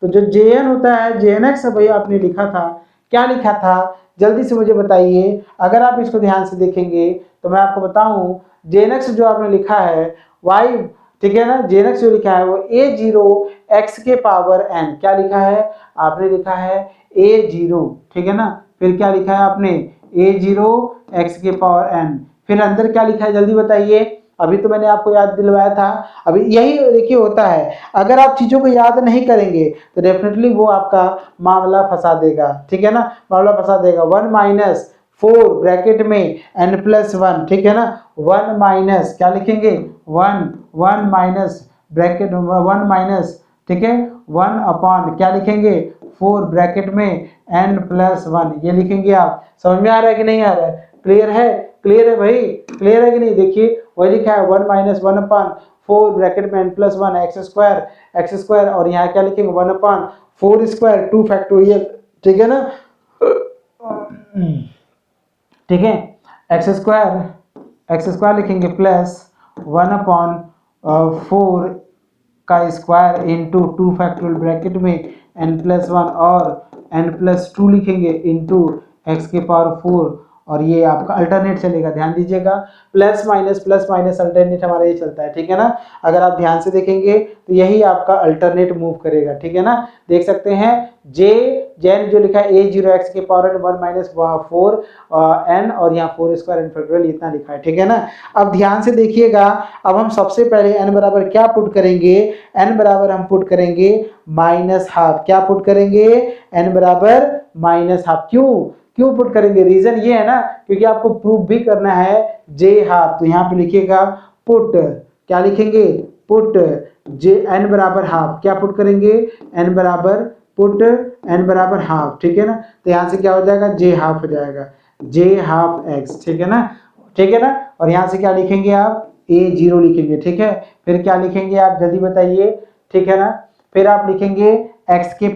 तो जो जेएन होता है जेएनएक्स भैया आपने लिखा था, क्या लिखा था जल्दी से मुझे बताइए। अगर आप इसको ध्यान से देखेंगे तो मैं आपको बताऊं, जेएनएक्स जो आपने लिखा है वाई, ठीक है ना, जेएनएक्स जो लिखा है वो a0 x के पावर n, क्या लिखा है आपने, लिखा है a0, ठीक है ना, फिर क्या लिखा है आपने a0 x के पावर n, फिर अंदर क्या लिखा है जल्दी बताइए। अभी तो मैंने आपको याद दिलवाया था। अभी यही देखिए होता है, अगर आप चीजों को याद नहीं करेंगे तो डेफिनेटली वो आपका मामला फंसा देगा, ठीक है ना, मामला फंसा देगा। 1 माइनस 4 ब्रैकेट में n प्लस 1, ठीक है ना, 1 माइनस क्या लिखेंगे 1 माइनस ब्रैकेट 1 माइनस, ठीक है, 1 अपॉन क्या लिखेंगे 4 ब्रैकेट में n प्लस 1, ये लिखेंगे आप। समझ में आ रहा है कि नहीं आ रहा है, क्लियर है, क्लियर है भाई, क्लियर है कि नहीं। देखिए वही लिखा है 1 माइनस 1 अपॉन 4 ब्रैकेट में n प्लस 1 एक्स स्क्वायर और यहाँ क्या लिखेंगे 1 अपॉन 4 स्क्वायर 2 फैक्टोरियल, ठीक है ना, ठीक है, एक्स स्क्वायर लिखेंगे प्लस 1 अपॉन 4 का स्क्वायर इंटू 2 फैक्टोरियल ब्रैकेट में n प्लस 1 और n प्लस 2 लिखेंगे इंटू एक्स के पावर 4 और ये आपका अल्टरनेट चलेगा, ध्यान दीजिएगा। प्लस माइनस अल्टरनेट हमारा ये चलता है, ठीक है ना। अगर आप ध्यान से देखेंगे तो यही आपका अल्टरनेट मूव करेगा, ठीक है ना। देख सकते हैं जेन जो लिखा है a0x के पावर 1 माइनस 4 n और यहाँ 4 स्क्वायर n फैक्टोरियल इतना लिखा है, ठीक है ना। अब ध्यान से देखिएगा, अब हम सबसे पहले n बराबर क्या पुट करेंगे, n बराबर हम पुट करेंगे माइनस हाफ। क्या पुट करेंगे, n बराबर माइनस हाफ। क्यों पुट करेंगे, रीजन ये है ना क्योंकि आपको प्रूफ भी करना है जे हाफ। तो यहाँ पे लिखिएगा पुट, क्या लिखेंगे, पुट जे n बराबर हाफ। क्या पुट करेंगे, n बराबर पुट n बराबर हाफ, ठीक है ना। तो यहाँ से क्या हो जाएगा, जे हाफ हो जाएगा, जे हाफ x, ठीक है ना, ठीक है ना। और यहाँ से क्या लिखेंगे आप, a0 लिखेंगे, ठीक है। फिर क्या लिखेंगे आप जल्दी बताइए, ठीक है ना। फिर आप लिखेंगे x के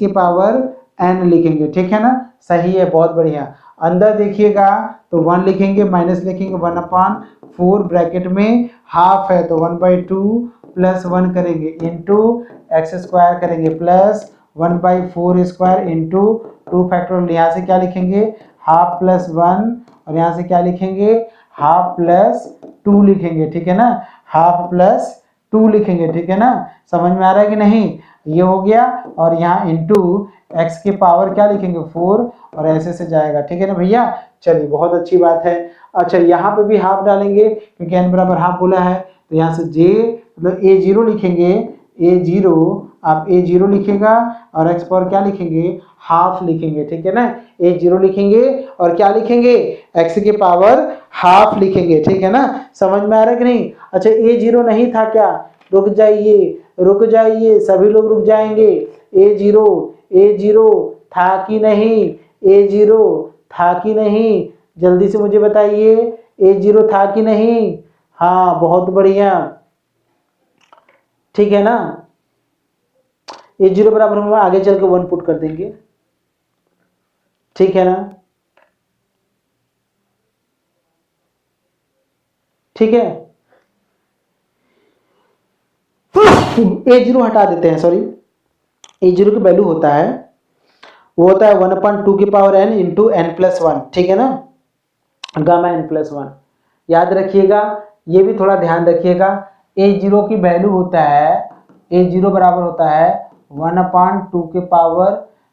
पावर n लिखेंगे, ठीक है ना। सही है, बहुत बढ़िया। अंदर देखिएगा तो 1 लिखेंगे, माइनस लिखेंगे 1/4 ब्रैकेट में हाफ है तो 1/2 प्लस 1 करेंगे इंटू एक्स स्क्वायर करेंगे प्लस 1/4 स्क्वायर इंटू 2 फैक्टोरियल। यहाँ से क्या लिखेंगे, हाफ प्लस 1 और यहाँ से क्या लिखेंगे, हाफ प्लस 2 लिखेंगे, ठीक है ना। हाफ प्लस 2 लिखेंगे, ठीक है ना। समझ में आ रहा है कि नहीं, ये हो गया। और यहाँ इंटू x के पावर क्या लिखेंगे 4 और ऐसे से जाएगा, ठीक है ना भैया। चलिए बहुत अच्छी बात है। अच्छा यहाँ पे भी हाफ डालेंगे क्योंकि n बराबर हाफ बोला है, तो यहाँ से j मतलब a0 लिखेंगे, a0 आप a0 लिखेगा और x पावर क्या लिखेंगे, हाफ लिखेंगे, ठीक है ना। a0 लिखेंगे और क्या लिखेंगे, x के पावर हाफ लिखेंगे, ठीक है ना। समझ में आ रहा है कि नहीं। अच्छा a0 नहीं था क्या, रुक जाइए सभी लोग रुक जाएंगे। a0 था कि नहीं, a0 था कि नहीं, जल्दी से मुझे बताइए, a0 था कि नहीं। हाँ बहुत बढ़िया, ठीक है ना। a0 बराबर हम आगे चल के 1 पुट कर देंगे, ठीक है ना, ठीक है। a0 हटा देते हैं, सॉरी a0 की वैल्यू होता है, वो होता है 1/2 की power n into n plus 1, ठीक है ना, गामा n प्लस 1। याद रखिएगा, ये भी थोड़ा ध्यान रखिएगा। a0 की वैल्यू होता है, a0 बराबर होता है 1/2 के पावर,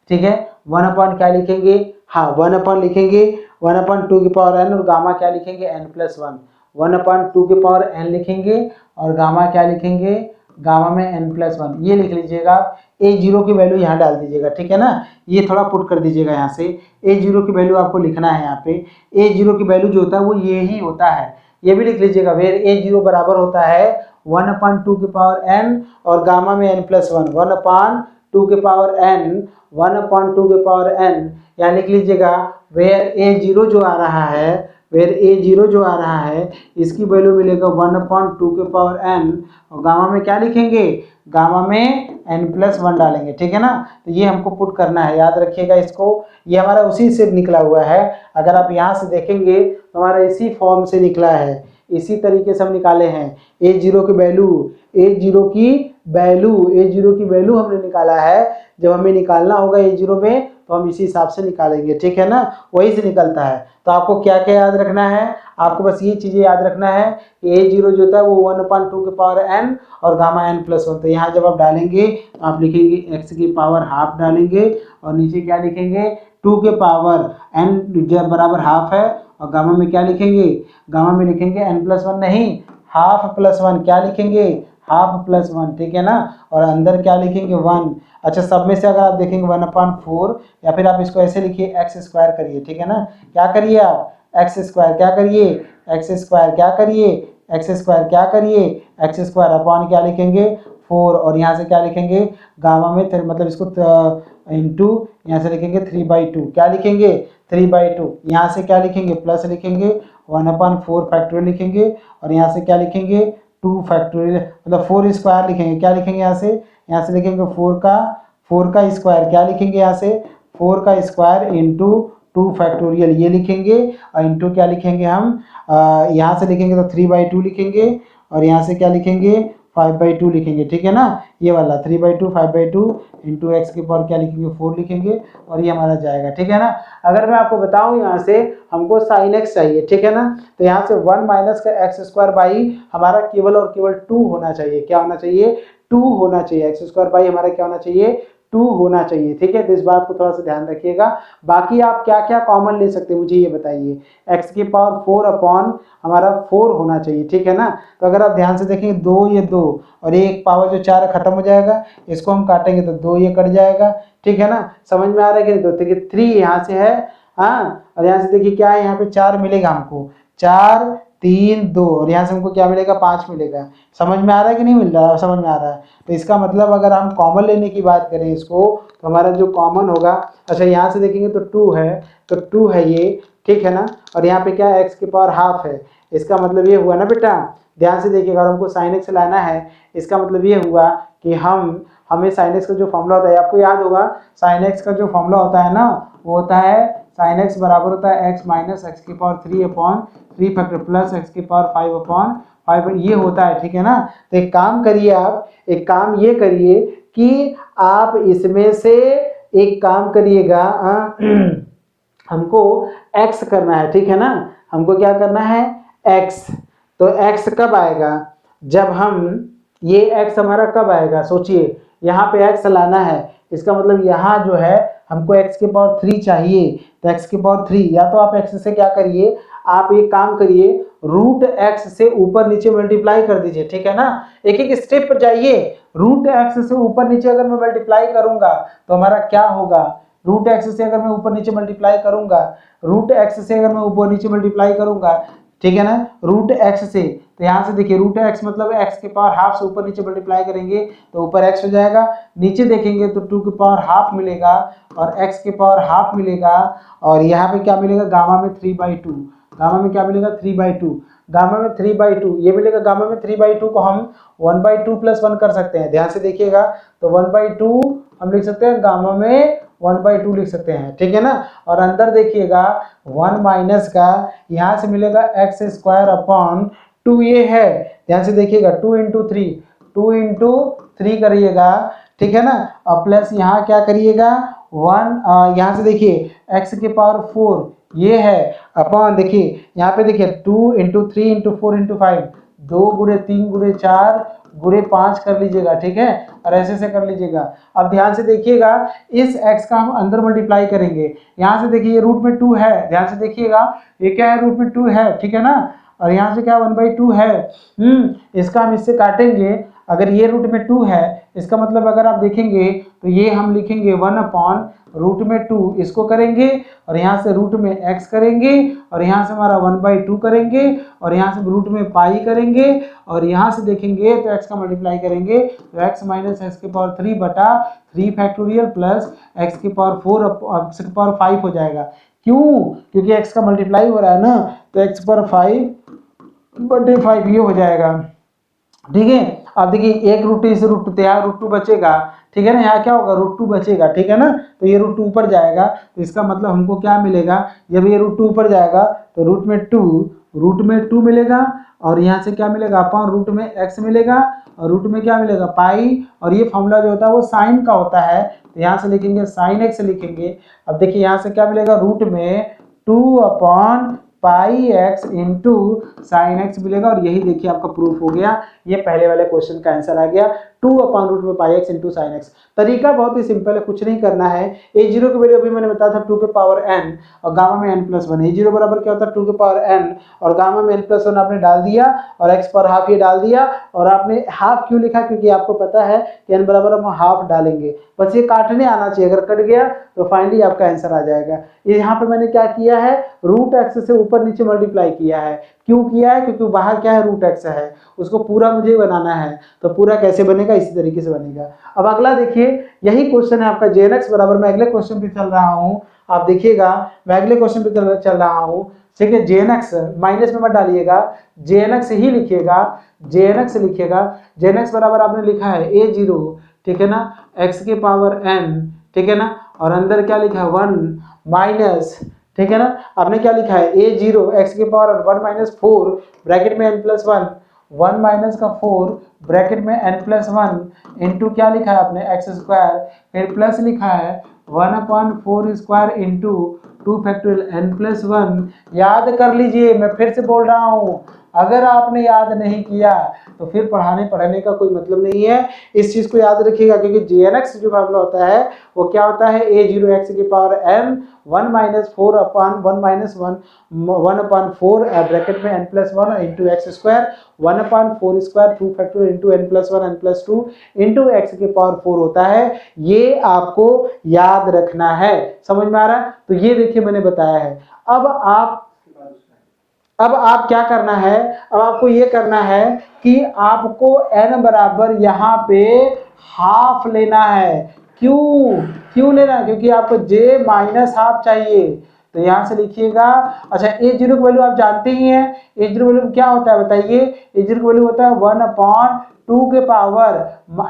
ठीक है। 1 क्या लिखेंगे, हाँ 1 लिखेंगे, 1/2 की पावर n और गामा क्या लिखेंगे n प्लस 1। 1/2 के पावर n लिखेंगे और गामा क्या लिखेंगे, गामा में n प्लस 1, ये लिख लीजिएगा। a0 की वैल्यू यहाँ डाल दीजिएगा, ठीक है ना। ये थोड़ा पुट कर दीजिएगा यहाँ से, a0 की वैल्यू आपको लिखना है यहाँ पे। a0 की वैल्यू जो होता है वो ये ही होता है, ये भी लिख लीजिएगा। वेर a0 बराबर होता है 1/2 के पावर n और गामा में n प्लस 1, 1/2 के पावर n, 1/2 के पावर n, यहाँ लिख लीजिएगा। वेर a0 जो आ रहा है, वेर a0 जो आ रहा है इसकी वैल्यू मिलेगा 1/2 के पावर n और गामा में क्या लिखेंगे, गामा में n प्लस 1 डालेंगे, ठीक है ना। तो ये हमको पुट करना है, याद रखिएगा इसको, ये हमारा उसी से निकला हुआ है। अगर आप यहाँ से देखेंगे तो हमारा इसी फॉर्म से निकला है, इसी तरीके से हम निकाले हैं। a0 की वैल्यू हमने निकाला है। जब हमें निकालना होगा a0 में तो हम इसी हिसाब से निकालेंगे, ठीक है ना, वही से निकलता है। तो आपको क्या क्या याद रखना है, आपको बस ये चीजें याद रखना है कि a0 जो होता है वो 1/2 के पावर n और गामा n प्लस 1। तो यहाँ जब आप डालेंगे तो आप लिखेंगे x की पावर हाफ डालेंगे और नीचे क्या लिखेंगे, 2 के पावर n जब बराबर हाफ है और गामा में क्या लिखेंगे, गामा में लिखेंगे n प्लस 1 नहीं, हाफ प्लस 1, क्या लिखेंगे, हाफ प्लस 1, ठीक है ना। और अंदर क्या लिखेंगे 1। अच्छा सब में से अगर आप देखेंगे 1/4 या फिर आप इसको ऐसे लिखिए x स्क्वायर करिए, ठीक है ना। क्या करिए आप, x स्क्वायर क्या करिए, x स्क्वायर क्या करिए, x स्क्वायर क्या करिए, x स्क्वायर अपॉन क्या लिखेंगे 4 और यहाँ से क्या लिखेंगे, गामा में मतलब इसको इंटू यहाँ से लिखेंगे 3/2, क्या लिखेंगे 3/2, यहाँ से क्या लिखेंगे प्लस लिखेंगे 1/4 फैक्टोरियल लिखेंगे और यहाँ से क्या लिखेंगे 2 फैक्टोरियल मतलब 4 स्क्वायर लिखेंगे। क्या लिखेंगे यहाँ से लिखेंगे 4 का स्क्वायर, क्या लिखेंगे यहाँ से 4 का स्क्वायर इंटू 2 फैक्टोरियल, ये लिखेंगे और इंटू क्या लिखेंगे हम यहाँ से लिखेंगे तो 3/2 लिखेंगे और यहाँ से क्या लिखेंगे 5/2 लिखेंगे, ठीक है ना। ये वाला 3/2 5/2 इंटू एक्स की पावर क्या लिखेंगे 4 लिखेंगे और ये हमारा जाएगा, ठीक है ना। अगर मैं आपको बताऊं यहाँ से हमको साइन एक्स चाहिए, ठीक है ना, तो यहाँ से 1 माइनस का एक्स स्क्वायर बाई हमारा केवल और केवल 2 होना चाहिए। क्या होना चाहिए? 2 होना चाहिए। एक्स स्क्वायर बाई हमारा क्या होना चाहिए? 2 होना चाहिए, ठीक है। तो इस बात को थोड़ा सा ध्यान रखिएगा। बाकी आप क्या क्या कॉमन ले सकते हैं मुझे ये बताइए। एक्स की पावर 4 अपॉन हमारा 4 होना चाहिए, ठीक है ना। तो अगर आप ध्यान से देखेंगे 2 ये 2 और ये एक पावर जो 4 खत्म हो जाएगा, इसको हम काटेंगे तो 2 ये कट जाएगा, ठीक है ना। समझ में आ रहा है कि नहीं? तो देखिए 3 यहाँ से है, हाँ, और यहाँ से देखिए क्या है, यहाँ पे 4 मिलेगा हमको, 4 3 2 और यहाँ से हमको क्या मिलेगा 5 मिलेगा। समझ में आ रहा है कि नहीं मिल रहा है? समझ में आ रहा है। तो इसका मतलब अगर हम कॉमन लेने की बात करें इसको, तो हमारा जो कॉमन होगा, अच्छा यहाँ से देखेंगे तो 2 है, तो 2 है ये, ठीक है ना। और यहाँ पे क्या है, एक्स की पावर हाफ है। इसका मतलब ये हुआ ना बेटा, ध्यान से देखिएगा, अगर हमको साइन एक्स लाना है, इसका मतलब ये हुआ कि हमें साइन एक्स का जो फॉर्मूला होता है, आपको याद होगा साइन एक्स का जो फॉर्मूला होता है ना, वो होता है साइन एक्स बराबर होता है एक्स माइनस एक्स की power 3 upon 3 factor plus x की पावर 5 अपॉन 5, ये होता है, ठीक है ना। तो एक काम करिए, आप एक काम ये करिए कि आप इसमें से एक काम करिएगा, हमको x करना है, ठीक है ना। हमको क्या करना है? x। तो x कब आएगा? जब हम ये x हमारा कब आएगा, सोचिए, यहाँ पे x लाना है, इसका मतलब यहाँ जो है हमको x की पावर 3 चाहिए, तो x की पावर 3, या तो आप x से क्या करिए, आप एक काम करिए, रूट x से ऊपर नीचे मल्टीप्लाई कर दीजिए, ठीक है ना। एक एक स्टेप पर जाइए। रूट x से ऊपर नीचे अगर मैं मल्टीप्लाई करूंगा तो हमारा क्या होगा, रूट एक्स से अगर मैं ऊपर नीचे मल्टीप्लाई करूंगा, रूट एक्स से अगर मैं ऊपर नीचे मल्टीप्लाई करूंगा, ठीक है ना, रूट एक्स से, तो यहाँ से देखिए रूट एक्स मतलब एक्स की पावर हाफ से ऊपर नीचे मल्टीप्लाई करेंगे तो ऊपर एक्स हो जाएगा, नीचे देखेंगे तो 2 की पावर हाफ मिलेगा और एक्स की पावर हाफ मिलेगा, और यहाँ पे क्या मिलेगा, गामा में 3/2, गामा में क्या मिलेगा 3/2, गामा में 3/2 ये मिलेगा। गामा में 3/2 को हम 1/2 + 1 कर सकते हैं, ध्यान से देखिएगा, तो 1/2 हम लिख सकते हैं, गामा में 1/2 लिख सकते हैं, ठीक है ना। और अंदर देखिएगा 1 माइनस का यहाँ से मिलेगा एक्स स्क्वायर अपॉन 2, ये है, ध्यान से देखिएगा 2 इंटू 3 करिएगा, ठीक है ना, और प्लस यहाँ क्या करिएगा 1, यहाँ से देखिए एक्स की पावर 4 ये है, अपॉन देखिए यहाँ पे देखिए 2 इंटू 3 इंटू 4 इंटू 5, 2 गुणे 3 गुणे 4 गुणे 5 कर लीजिएगा, ठीक है, और ऐसे से कर लीजिएगा। अब ध्यान से देखिएगा, इस x का हम अंदर मल्टीप्लाई करेंगे, यहाँ से देखिए ये रूट में 2 है, ध्यान से देखिएगा ये क्या है, रूट में 2 है, ठीक है ना, और यहाँ से क्या 1/2 है, इसका हम इससे काटेंगे, अगर ये रूट में 2 है, इसका मतलब अगर आप देखेंगे तो ये हम लिखेंगे 1 अपॉन रूट में 2, इसको करेंगे और यहाँ से रूट में x करेंगे और यहाँ से हमारा 1/2 करेंगे और यहाँ से रूट में पाई करेंगे और यहाँ से देखेंगे तो x का मल्टीप्लाई करेंगे तो x माइनस एक्स की पावर 3 बटा 3 फैक्टोरियल प्लस एक्स की पावर 4 एक्स की पावर 5 हो जाएगा। क्यों? क्योंकि x का मल्टीप्लाई हो रहा है ना, तो एक्स की पावर 5/5 ये हो जाएगा, ठीक है। अब देखिए एक रूट इस रूट तो यहाँ रूट 2 बचेगा, ठीक है ना, यहाँ क्या होगा रूट 2 बचेगा, ठीक है ना, तो ये रूट 2 ऊपर जाएगा, तो इसका मतलब हमको क्या मिलेगा, जब ये रूट 2 ऊपर जाएगा तो रूट में 2 मिलेगा और यहाँ से क्या मिलेगा अपॉन रूट में x मिलेगा और रूट में क्या मिलेगा पाई, और ये फॉर्मूला जो होता है वो साइन का होता है, तो यहाँ से लिखेंगे साइन एक्स लिखेंगे। अब देखिए यहाँ से क्या मिलेगा, रूट में 2 upon pi x into sine x मिलेगा, और यही देखिए आपका प्रूफ हो गया, ये पहले वाले क्वेश्चन का आंसर आ गया, 2 अपॉन रूट में पाई एक्स इंटू साइन एक्स। तरीका बहुत ही सिंपल है, कुछ नहीं करना है। a0 की वैल्यू अभी मैंने बताया था 2 के पावर n और गामा में n+1, a0 बराबर क्या होता है 2 के पावर n और गामा में n+1 आपने डाल दिया और x पर हाफ ये डाल दिया, और आपने हाफ क्यों लिखा, क्योंकि आपको पता है कि n बराबर हम हाफ डालेंगे, बस ये काटने आना चाहिए, अगर कट गया तो फाइनली आपका आंसर आ जाएगा। यहाँ पे मैंने क्या किया है, रूट एक्स से ऊपर नीचे मल्टीप्लाई किया है, क्यों किया है, क्योंकि बाहर क्या है रूट एक्स है, उसको पूरा मुझे बनाना है, तो पूरा कैसे बनेगा, इसी तरीके से बनेगा। अब अगला देखिए, यही क्वेश्चन है आपका jnx बराबर, मैं अगले क्वेश्चन पे चल रहा हूँ, आप देखिएगा मैं अगले क्वेश्चन पे चल रहा हूँ, ठीक है। jnx माइनस में मत डालिएगा, jnx ही लिखिएगा, jnx लिखिएगा, jnx बराबर आपने लिखा है a0, ठीक है ना, x की पावर n, ठीक है ना, और अंदर क्या लिखा है 1 माइनस, ठीक है ना, आपने क्या लिखा है a0 x की पावर 1 - 4 ब्रैकेट में n+1 1 माइनस का 4 ब्रैकेट में n प्लस 1 इंटू क्या लिखा है आपने एक्स स्क्वायर, फिर प्लस लिखा है 1/4 square into 2 factorial n plus 1। याद कर लीजिए, मैं फिर से बोल रहा हूँ, अगर आपने याद नहीं किया तो फिर पढ़ाने का कोई मतलब नहीं है। इस चीज को याद रखिएगा, क्योंकि jnx जो मामला होता है वो क्या होता है, a0x की power n 1 minus 4 upon 1 minus 1/4 bracket में n plus 1 into x square 1/4 square 2 factorial into n plus 1 n plus 2 into x की पावर 4 होता है। ये आपको याद रखना है, समझ में आ रहा है? तो ये देखिए मैंने बताया है। अब आप क्या करना है, अब आपको ये करना है कि आपको n बराबर यहाँ पे हाफ लेना है। क्यों लेना है? क्योंकि आपको j माइनस हाफ चाहिए। तो यहां से लिखिएगा, अच्छा a0 की वैल्यू आप जानते ही हैं, a0 वैल्यू क्या होता है बताइए, a0 की वैल्यू होता है 1/2 के पावर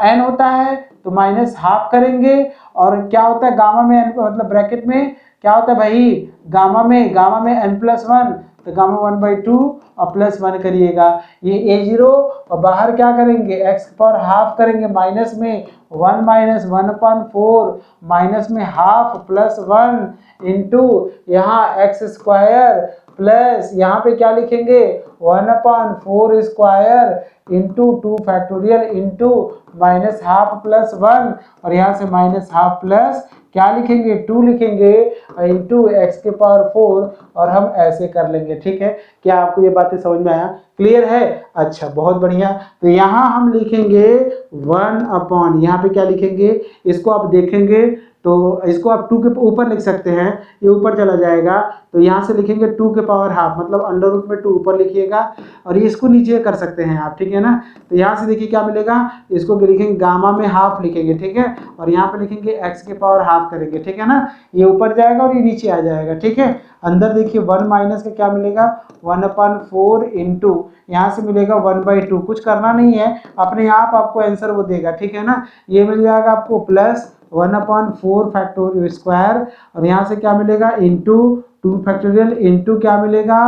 n होता है तो माइनस हाफ करेंगे, और क्या होता है गामा में n मतलब ब्रैकेट में क्या होता है भाई, गामा में n प्लस 1 तो गामा 1/2 और प्लस 1 करिएगा, ये a0 और बाहर क्या करेंगे x की पावर हाफ करेंगे, माइनस में 1 माइनस 1/4 माइनस में हाफ प्लस 1 इंटू यहाँ एक्स स्क्वायर प्लस यहाँ पे क्या लिखेंगे 1/4 square into 2 factorial into minus half plus 1 और यहाँ से माइनस हाफ प्लस क्या लिखेंगे 2 लिखेंगे इंटू एक्स के पावर 4 और हम ऐसे कर लेंगे। ठीक है, क्या आपको ये बातें समझ में आया, क्लियर है? अच्छा बहुत बढ़िया। तो यहाँ हम लिखेंगे 1/, यहाँ पे क्या लिखेंगे, इसको आप देखेंगे तो इसको आप 2 के ऊपर लिख सकते हैं, ये ऊपर चला जाएगा तो यहाँ से लिखेंगे 2 के पावर हाफ मतलब अंडर रूट में 2 ऊपर लिखिएगा और ये इसको नीचे कर सकते हैं आप, ठीक है ना। तो यहाँ से देखिए क्या मिलेगा, इसको लिखेंगे गामा में हाफ लिखेंगे, ठीक है, और यहाँ पे लिखेंगे x के पावर हाफ करेंगे, ठीक है ना। ये ऊपर जाएगा और ये नीचे आ जाएगा, ठीक है। अंदर देखिए 1 माइनस का क्या मिलेगा 1/4 इंटू यहाँ से मिलेगा 1/2, कुछ करना नहीं है, अपने आप आपको आंसर वो देगा, ठीक है ना। ये मिल जाएगा आपको प्लस 1/4 फैक्टोरियल स्क्वायर और यहाँ से क्या मिलेगा इंटू 2 फैक्टोरियल इंटू क्या मिलेगा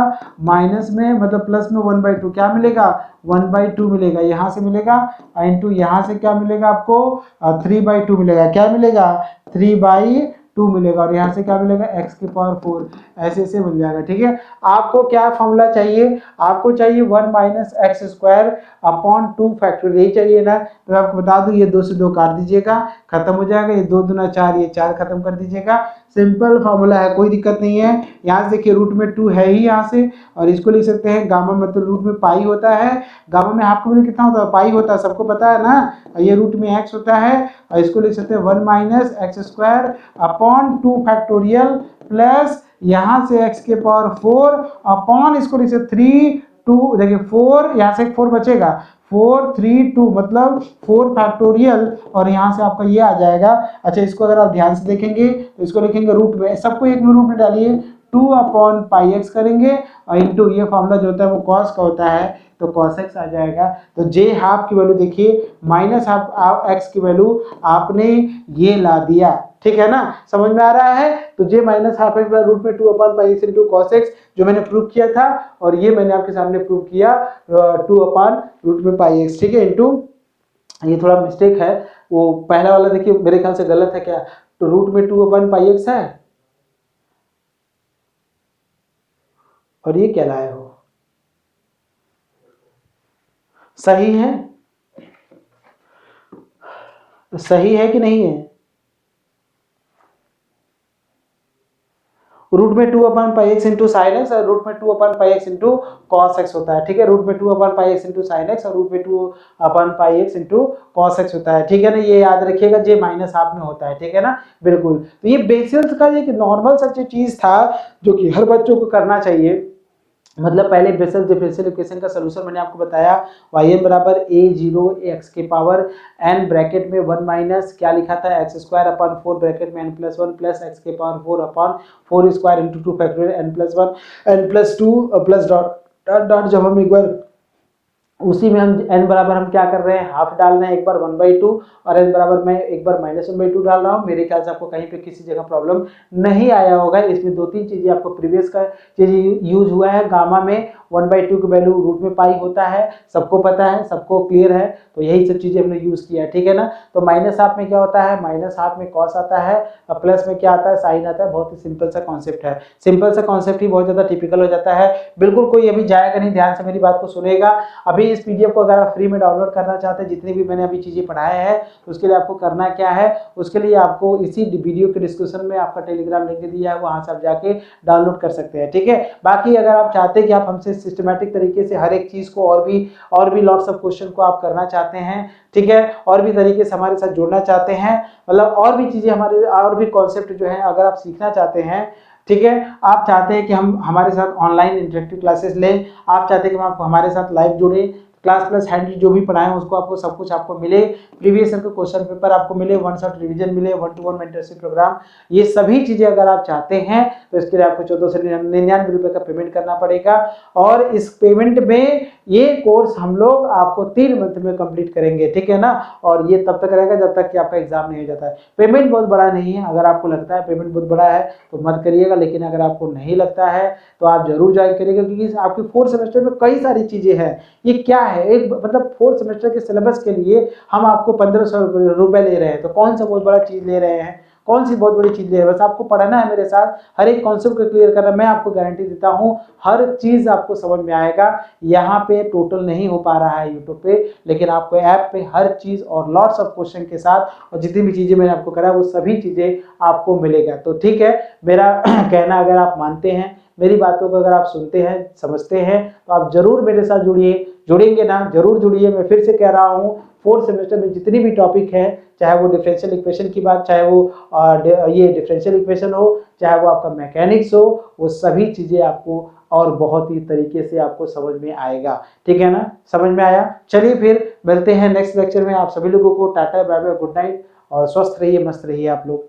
माइनस में मतलब प्लस में 1/2 क्या मिलेगा 1/2 मिलेगा, यहाँ से मिलेगा इंटू यहाँ से क्या मिलेगा आपको 3/2 मिलेगा, क्या मिलेगा 3/2 मिलेगा और यहाँ से क्या मिलेगा x की पावर 4, ऐसे ऐसे मिल जाएगा, ठीक है। आपको क्या फॉर्मूला चाहिए, आपको चाहिए 1 minus x square upon 2 factorial, यही चाहिए ना। तो मैं आपको बता दूं ये 2 से 2 काट दीजिएगा, खत्म हो जाएगा, ये 2 दूना 4, ये 4 खत्म कर दीजिएगा, सिंपल फॉर्मूला है, कोई दिक्कत नहीं है। यहाँ से देखिए रूट में 2 है ही यहाँ से, और इसको लिख सकते हैं गामा मतलब रूट में पाई होता है, गामा में हाफ का वैल्यू कितना होता है पाई होता है, सबको पता है ना, ये रूट में x होता है और इसको लिख सकते हैं 1 minus x square upon 2 factorial plus यहाँ से x के पावर 4 अपॉन इसको लिख सकते 3 2 देखिए 4 यहाँ से 4 बचेगा 4 3 2 मतलब 4 फैक्टोरियल और यहाँ से आपका ये आ जाएगा। अच्छा इसको अगर आप ध्यान से देखेंगे तो इसको लिखेंगे रूट में, सबको एक में रूट में डालिए 2/πx करेंगे और इंटू ये फॉर्मूला जो होता है वो कॉस का होता है तो cos x आ जाएगा। तो j हाफ की वैल्यू देखिए माइनस हाफ x की वैल्यू आपने ये ला दिया, ठीक है ना, समझ में आ रहा है। तो j minus half x root में 2/πx इंटू cos x जो मैंने प्रूव किया था और ये मैंने आपके सामने प्रूव किया 2/√πx, ठीक है, इंटू ये थोड़ा मिस्टेक है, वो पहला वाला देखिए मेरे ख्याल से गलत है क्या, तो रूट में 2/πx है और ये क्या लाए हो, सही है, सही है कि नहीं है। रूट में 2/πx इंटू साइन एक्स और रूट में 2/πx इंटू कॉस एक्स होता है, ठीक है, रूट में 2/πx इंटू साइन एक्स और रूट में 2/πx इंटू कॉस एक्स होता है, ठीक है ना, ये याद रखिएगा जे माइनस हाफ में होता है, ठीक है ना, बिल्कुल। तो ये बेसिल्स का एक नॉर्मल सा चीज था जो कि हर बच्चों को करना चाहिए, मतलब पहले बेसल डिफरेंशियल इक्वेशन का सलूशन मैंने आपको बताया yn बराबर a0 x के पावर n ब्रैकेट में 1 माइनस क्या लिखा था एक्स स्क्वायर अपॉन 4 ब्रैकेट में n प्लस 1 प्लस एक्स के power 4 upon 4 square into 2 factorial n plus 1 n plus 2 plus dot dot dot जब हम एक बार उसी में हम n बराबर हम क्या कर रहे हैं, हाफ डाल रहे हैं, एक बार 1/2 और n बराबर मैं एक बार -1/2 डाल रहा हूँ। मेरे ख्याल से आपको कहीं पे किसी जगह प्रॉब्लम नहीं आया होगा। इसमें 2-3 चीजें आपको प्रीवियस का चीज यूज हुआ है। गामा में 1/2 की वैल्यू रूट में पाई होता है, सबको पता है, सबको क्लियर है, तो यही सब चीजें हमने यूज किया है, ठीक है ना। तो -हाफ में क्या होता है, -हाफ में कॉस आता है, प्लस में क्या आता है, साइन आता है। बहुत ही सिंपल सा कॉन्सेप्ट है, सिंपल सा कॉन्सेप्ट ही बहुत ज्यादा टिपिकल हो जाता है। बिल्कुल कोई अभी जाएगा नहीं, ध्यान से मेरी बात को सुनेगा। अभी इस पीडीएफ को अगर आप फ्री में डाउनलोड करना चाहते हैं, जितनी भी मैंने अभी चीजें पढ़ाया है, तो उसके लिए आपको करना क्या है, उसके लिए आपको इसी वीडियो के डिस्क्रिप्शन में आपका टेलीग्राम लिंक दिया है, वहां से आप जाके डाउनलोड कर सकते हैं, ठीक है। बाकी अगर आप चाहते हैं कि आप हमसे सिस्टमैटिक तरीके से हर एक चीज को और भी लॉट्स ऑफ क्वेश्चन को आप करना चाहते हैं, ठीक है, और भी तरीके से हमारे साथ जुड़ना चाहते हैं, मतलब और भी चीजें हमारे और भी कॉन्सेप्ट जो है अगर आप सीखना चाहते हैं, ठीक है, आप चाहते हैं कि हम हमारे साथ ऑनलाइन इंटरेक्टिव क्लासेस लें, आप चाहते हैं कि हम आपको हमारे साथ लाइव जुड़े, क्लास प्लस हैंडल जो भी पढ़ाएं उसको आपको सब कुछ आपको मिले, प्रीवियस ईयर का क्वेश्चन पेपर आपको मिले, 1 शॉट रिवीजन मिले, 1-to-1 मेंटरशिप प्रोग्राम, ये सभी चीजें अगर आप चाहते हैं तो इसके लिए आपको 1499 रुपए का पेमेंट करना पड़ेगा। और इस पेमेंट में ये कोर्स हम लोग आपको 3 मंथ में कंप्लीट करेंगे, ठीक है ना। और ये तब तक रहेगा जब तक कि आपका एग्जाम नहीं हो जाता है। पेमेंट बहुत बड़ा नहीं है, अगर आपको लगता है पेमेंट बहुत बड़ा है तो मत करिएगा, लेकिन अगर आपको नहीं लगता है तो आप जरूर ज्वाइन करिएगा, क्योंकि आपके 4th सेमेस्टर में कई सारी चीजें हैं। ये क्या है, एक मतलब 4th सेमेस्टर के सिलेबस के लिए हम आपको 1500 रुपए ले रहे हैं, तो कौन सा बहुत बड़ा चीज ले रहे हैं, कौन सी बहुत बड़ी चीज ले रहे हैं, बस आपको पढ़ना है मेरे साथ, हर एक कॉन्सेप्ट को क्लियर करना। मैं आपको गारंटी देता हूं हर चीज आपको समझ में आएगा। यहाँ पे टोटल नहीं हो पा रहा है यूट्यूब पे, लेकिन आपको ऐप पे हर चीज और लॉट्स ऑफ क्वेश्चन के साथ और जितनी भी चीजें मैंने आपको करा वो सभी चीजें आपको मिलेगा। तो ठीक है, मेरा कहना अगर आप मानते हैं, मेरी बातों को अगर आप सुनते हैं, समझते हैं, तो आप जरूर मेरे साथ जुड़िए। जुड़ेंगे ना, जरूर जुड़िए। मैं फिर से कह रहा हूँ 4th सेमेस्टर में जितनी भी टॉपिक है, चाहे वो डिफरेंशियल इक्वेशन की बात, चाहे वो ये डिफरेंशियल इक्वेशन हो, चाहे वो आपका मैकेनिक्स हो, वो सभी चीजें आपको और बहुत ही तरीके से आपको समझ में आएगा, ठीक है ना। समझ में आया? चलिए फिर मिलते हैं नेक्स्ट लेक्चर में। आप सभी लोगों को tata bye bye, good night और स्वस्थ रहिए, मस्त रहिए आप लोग।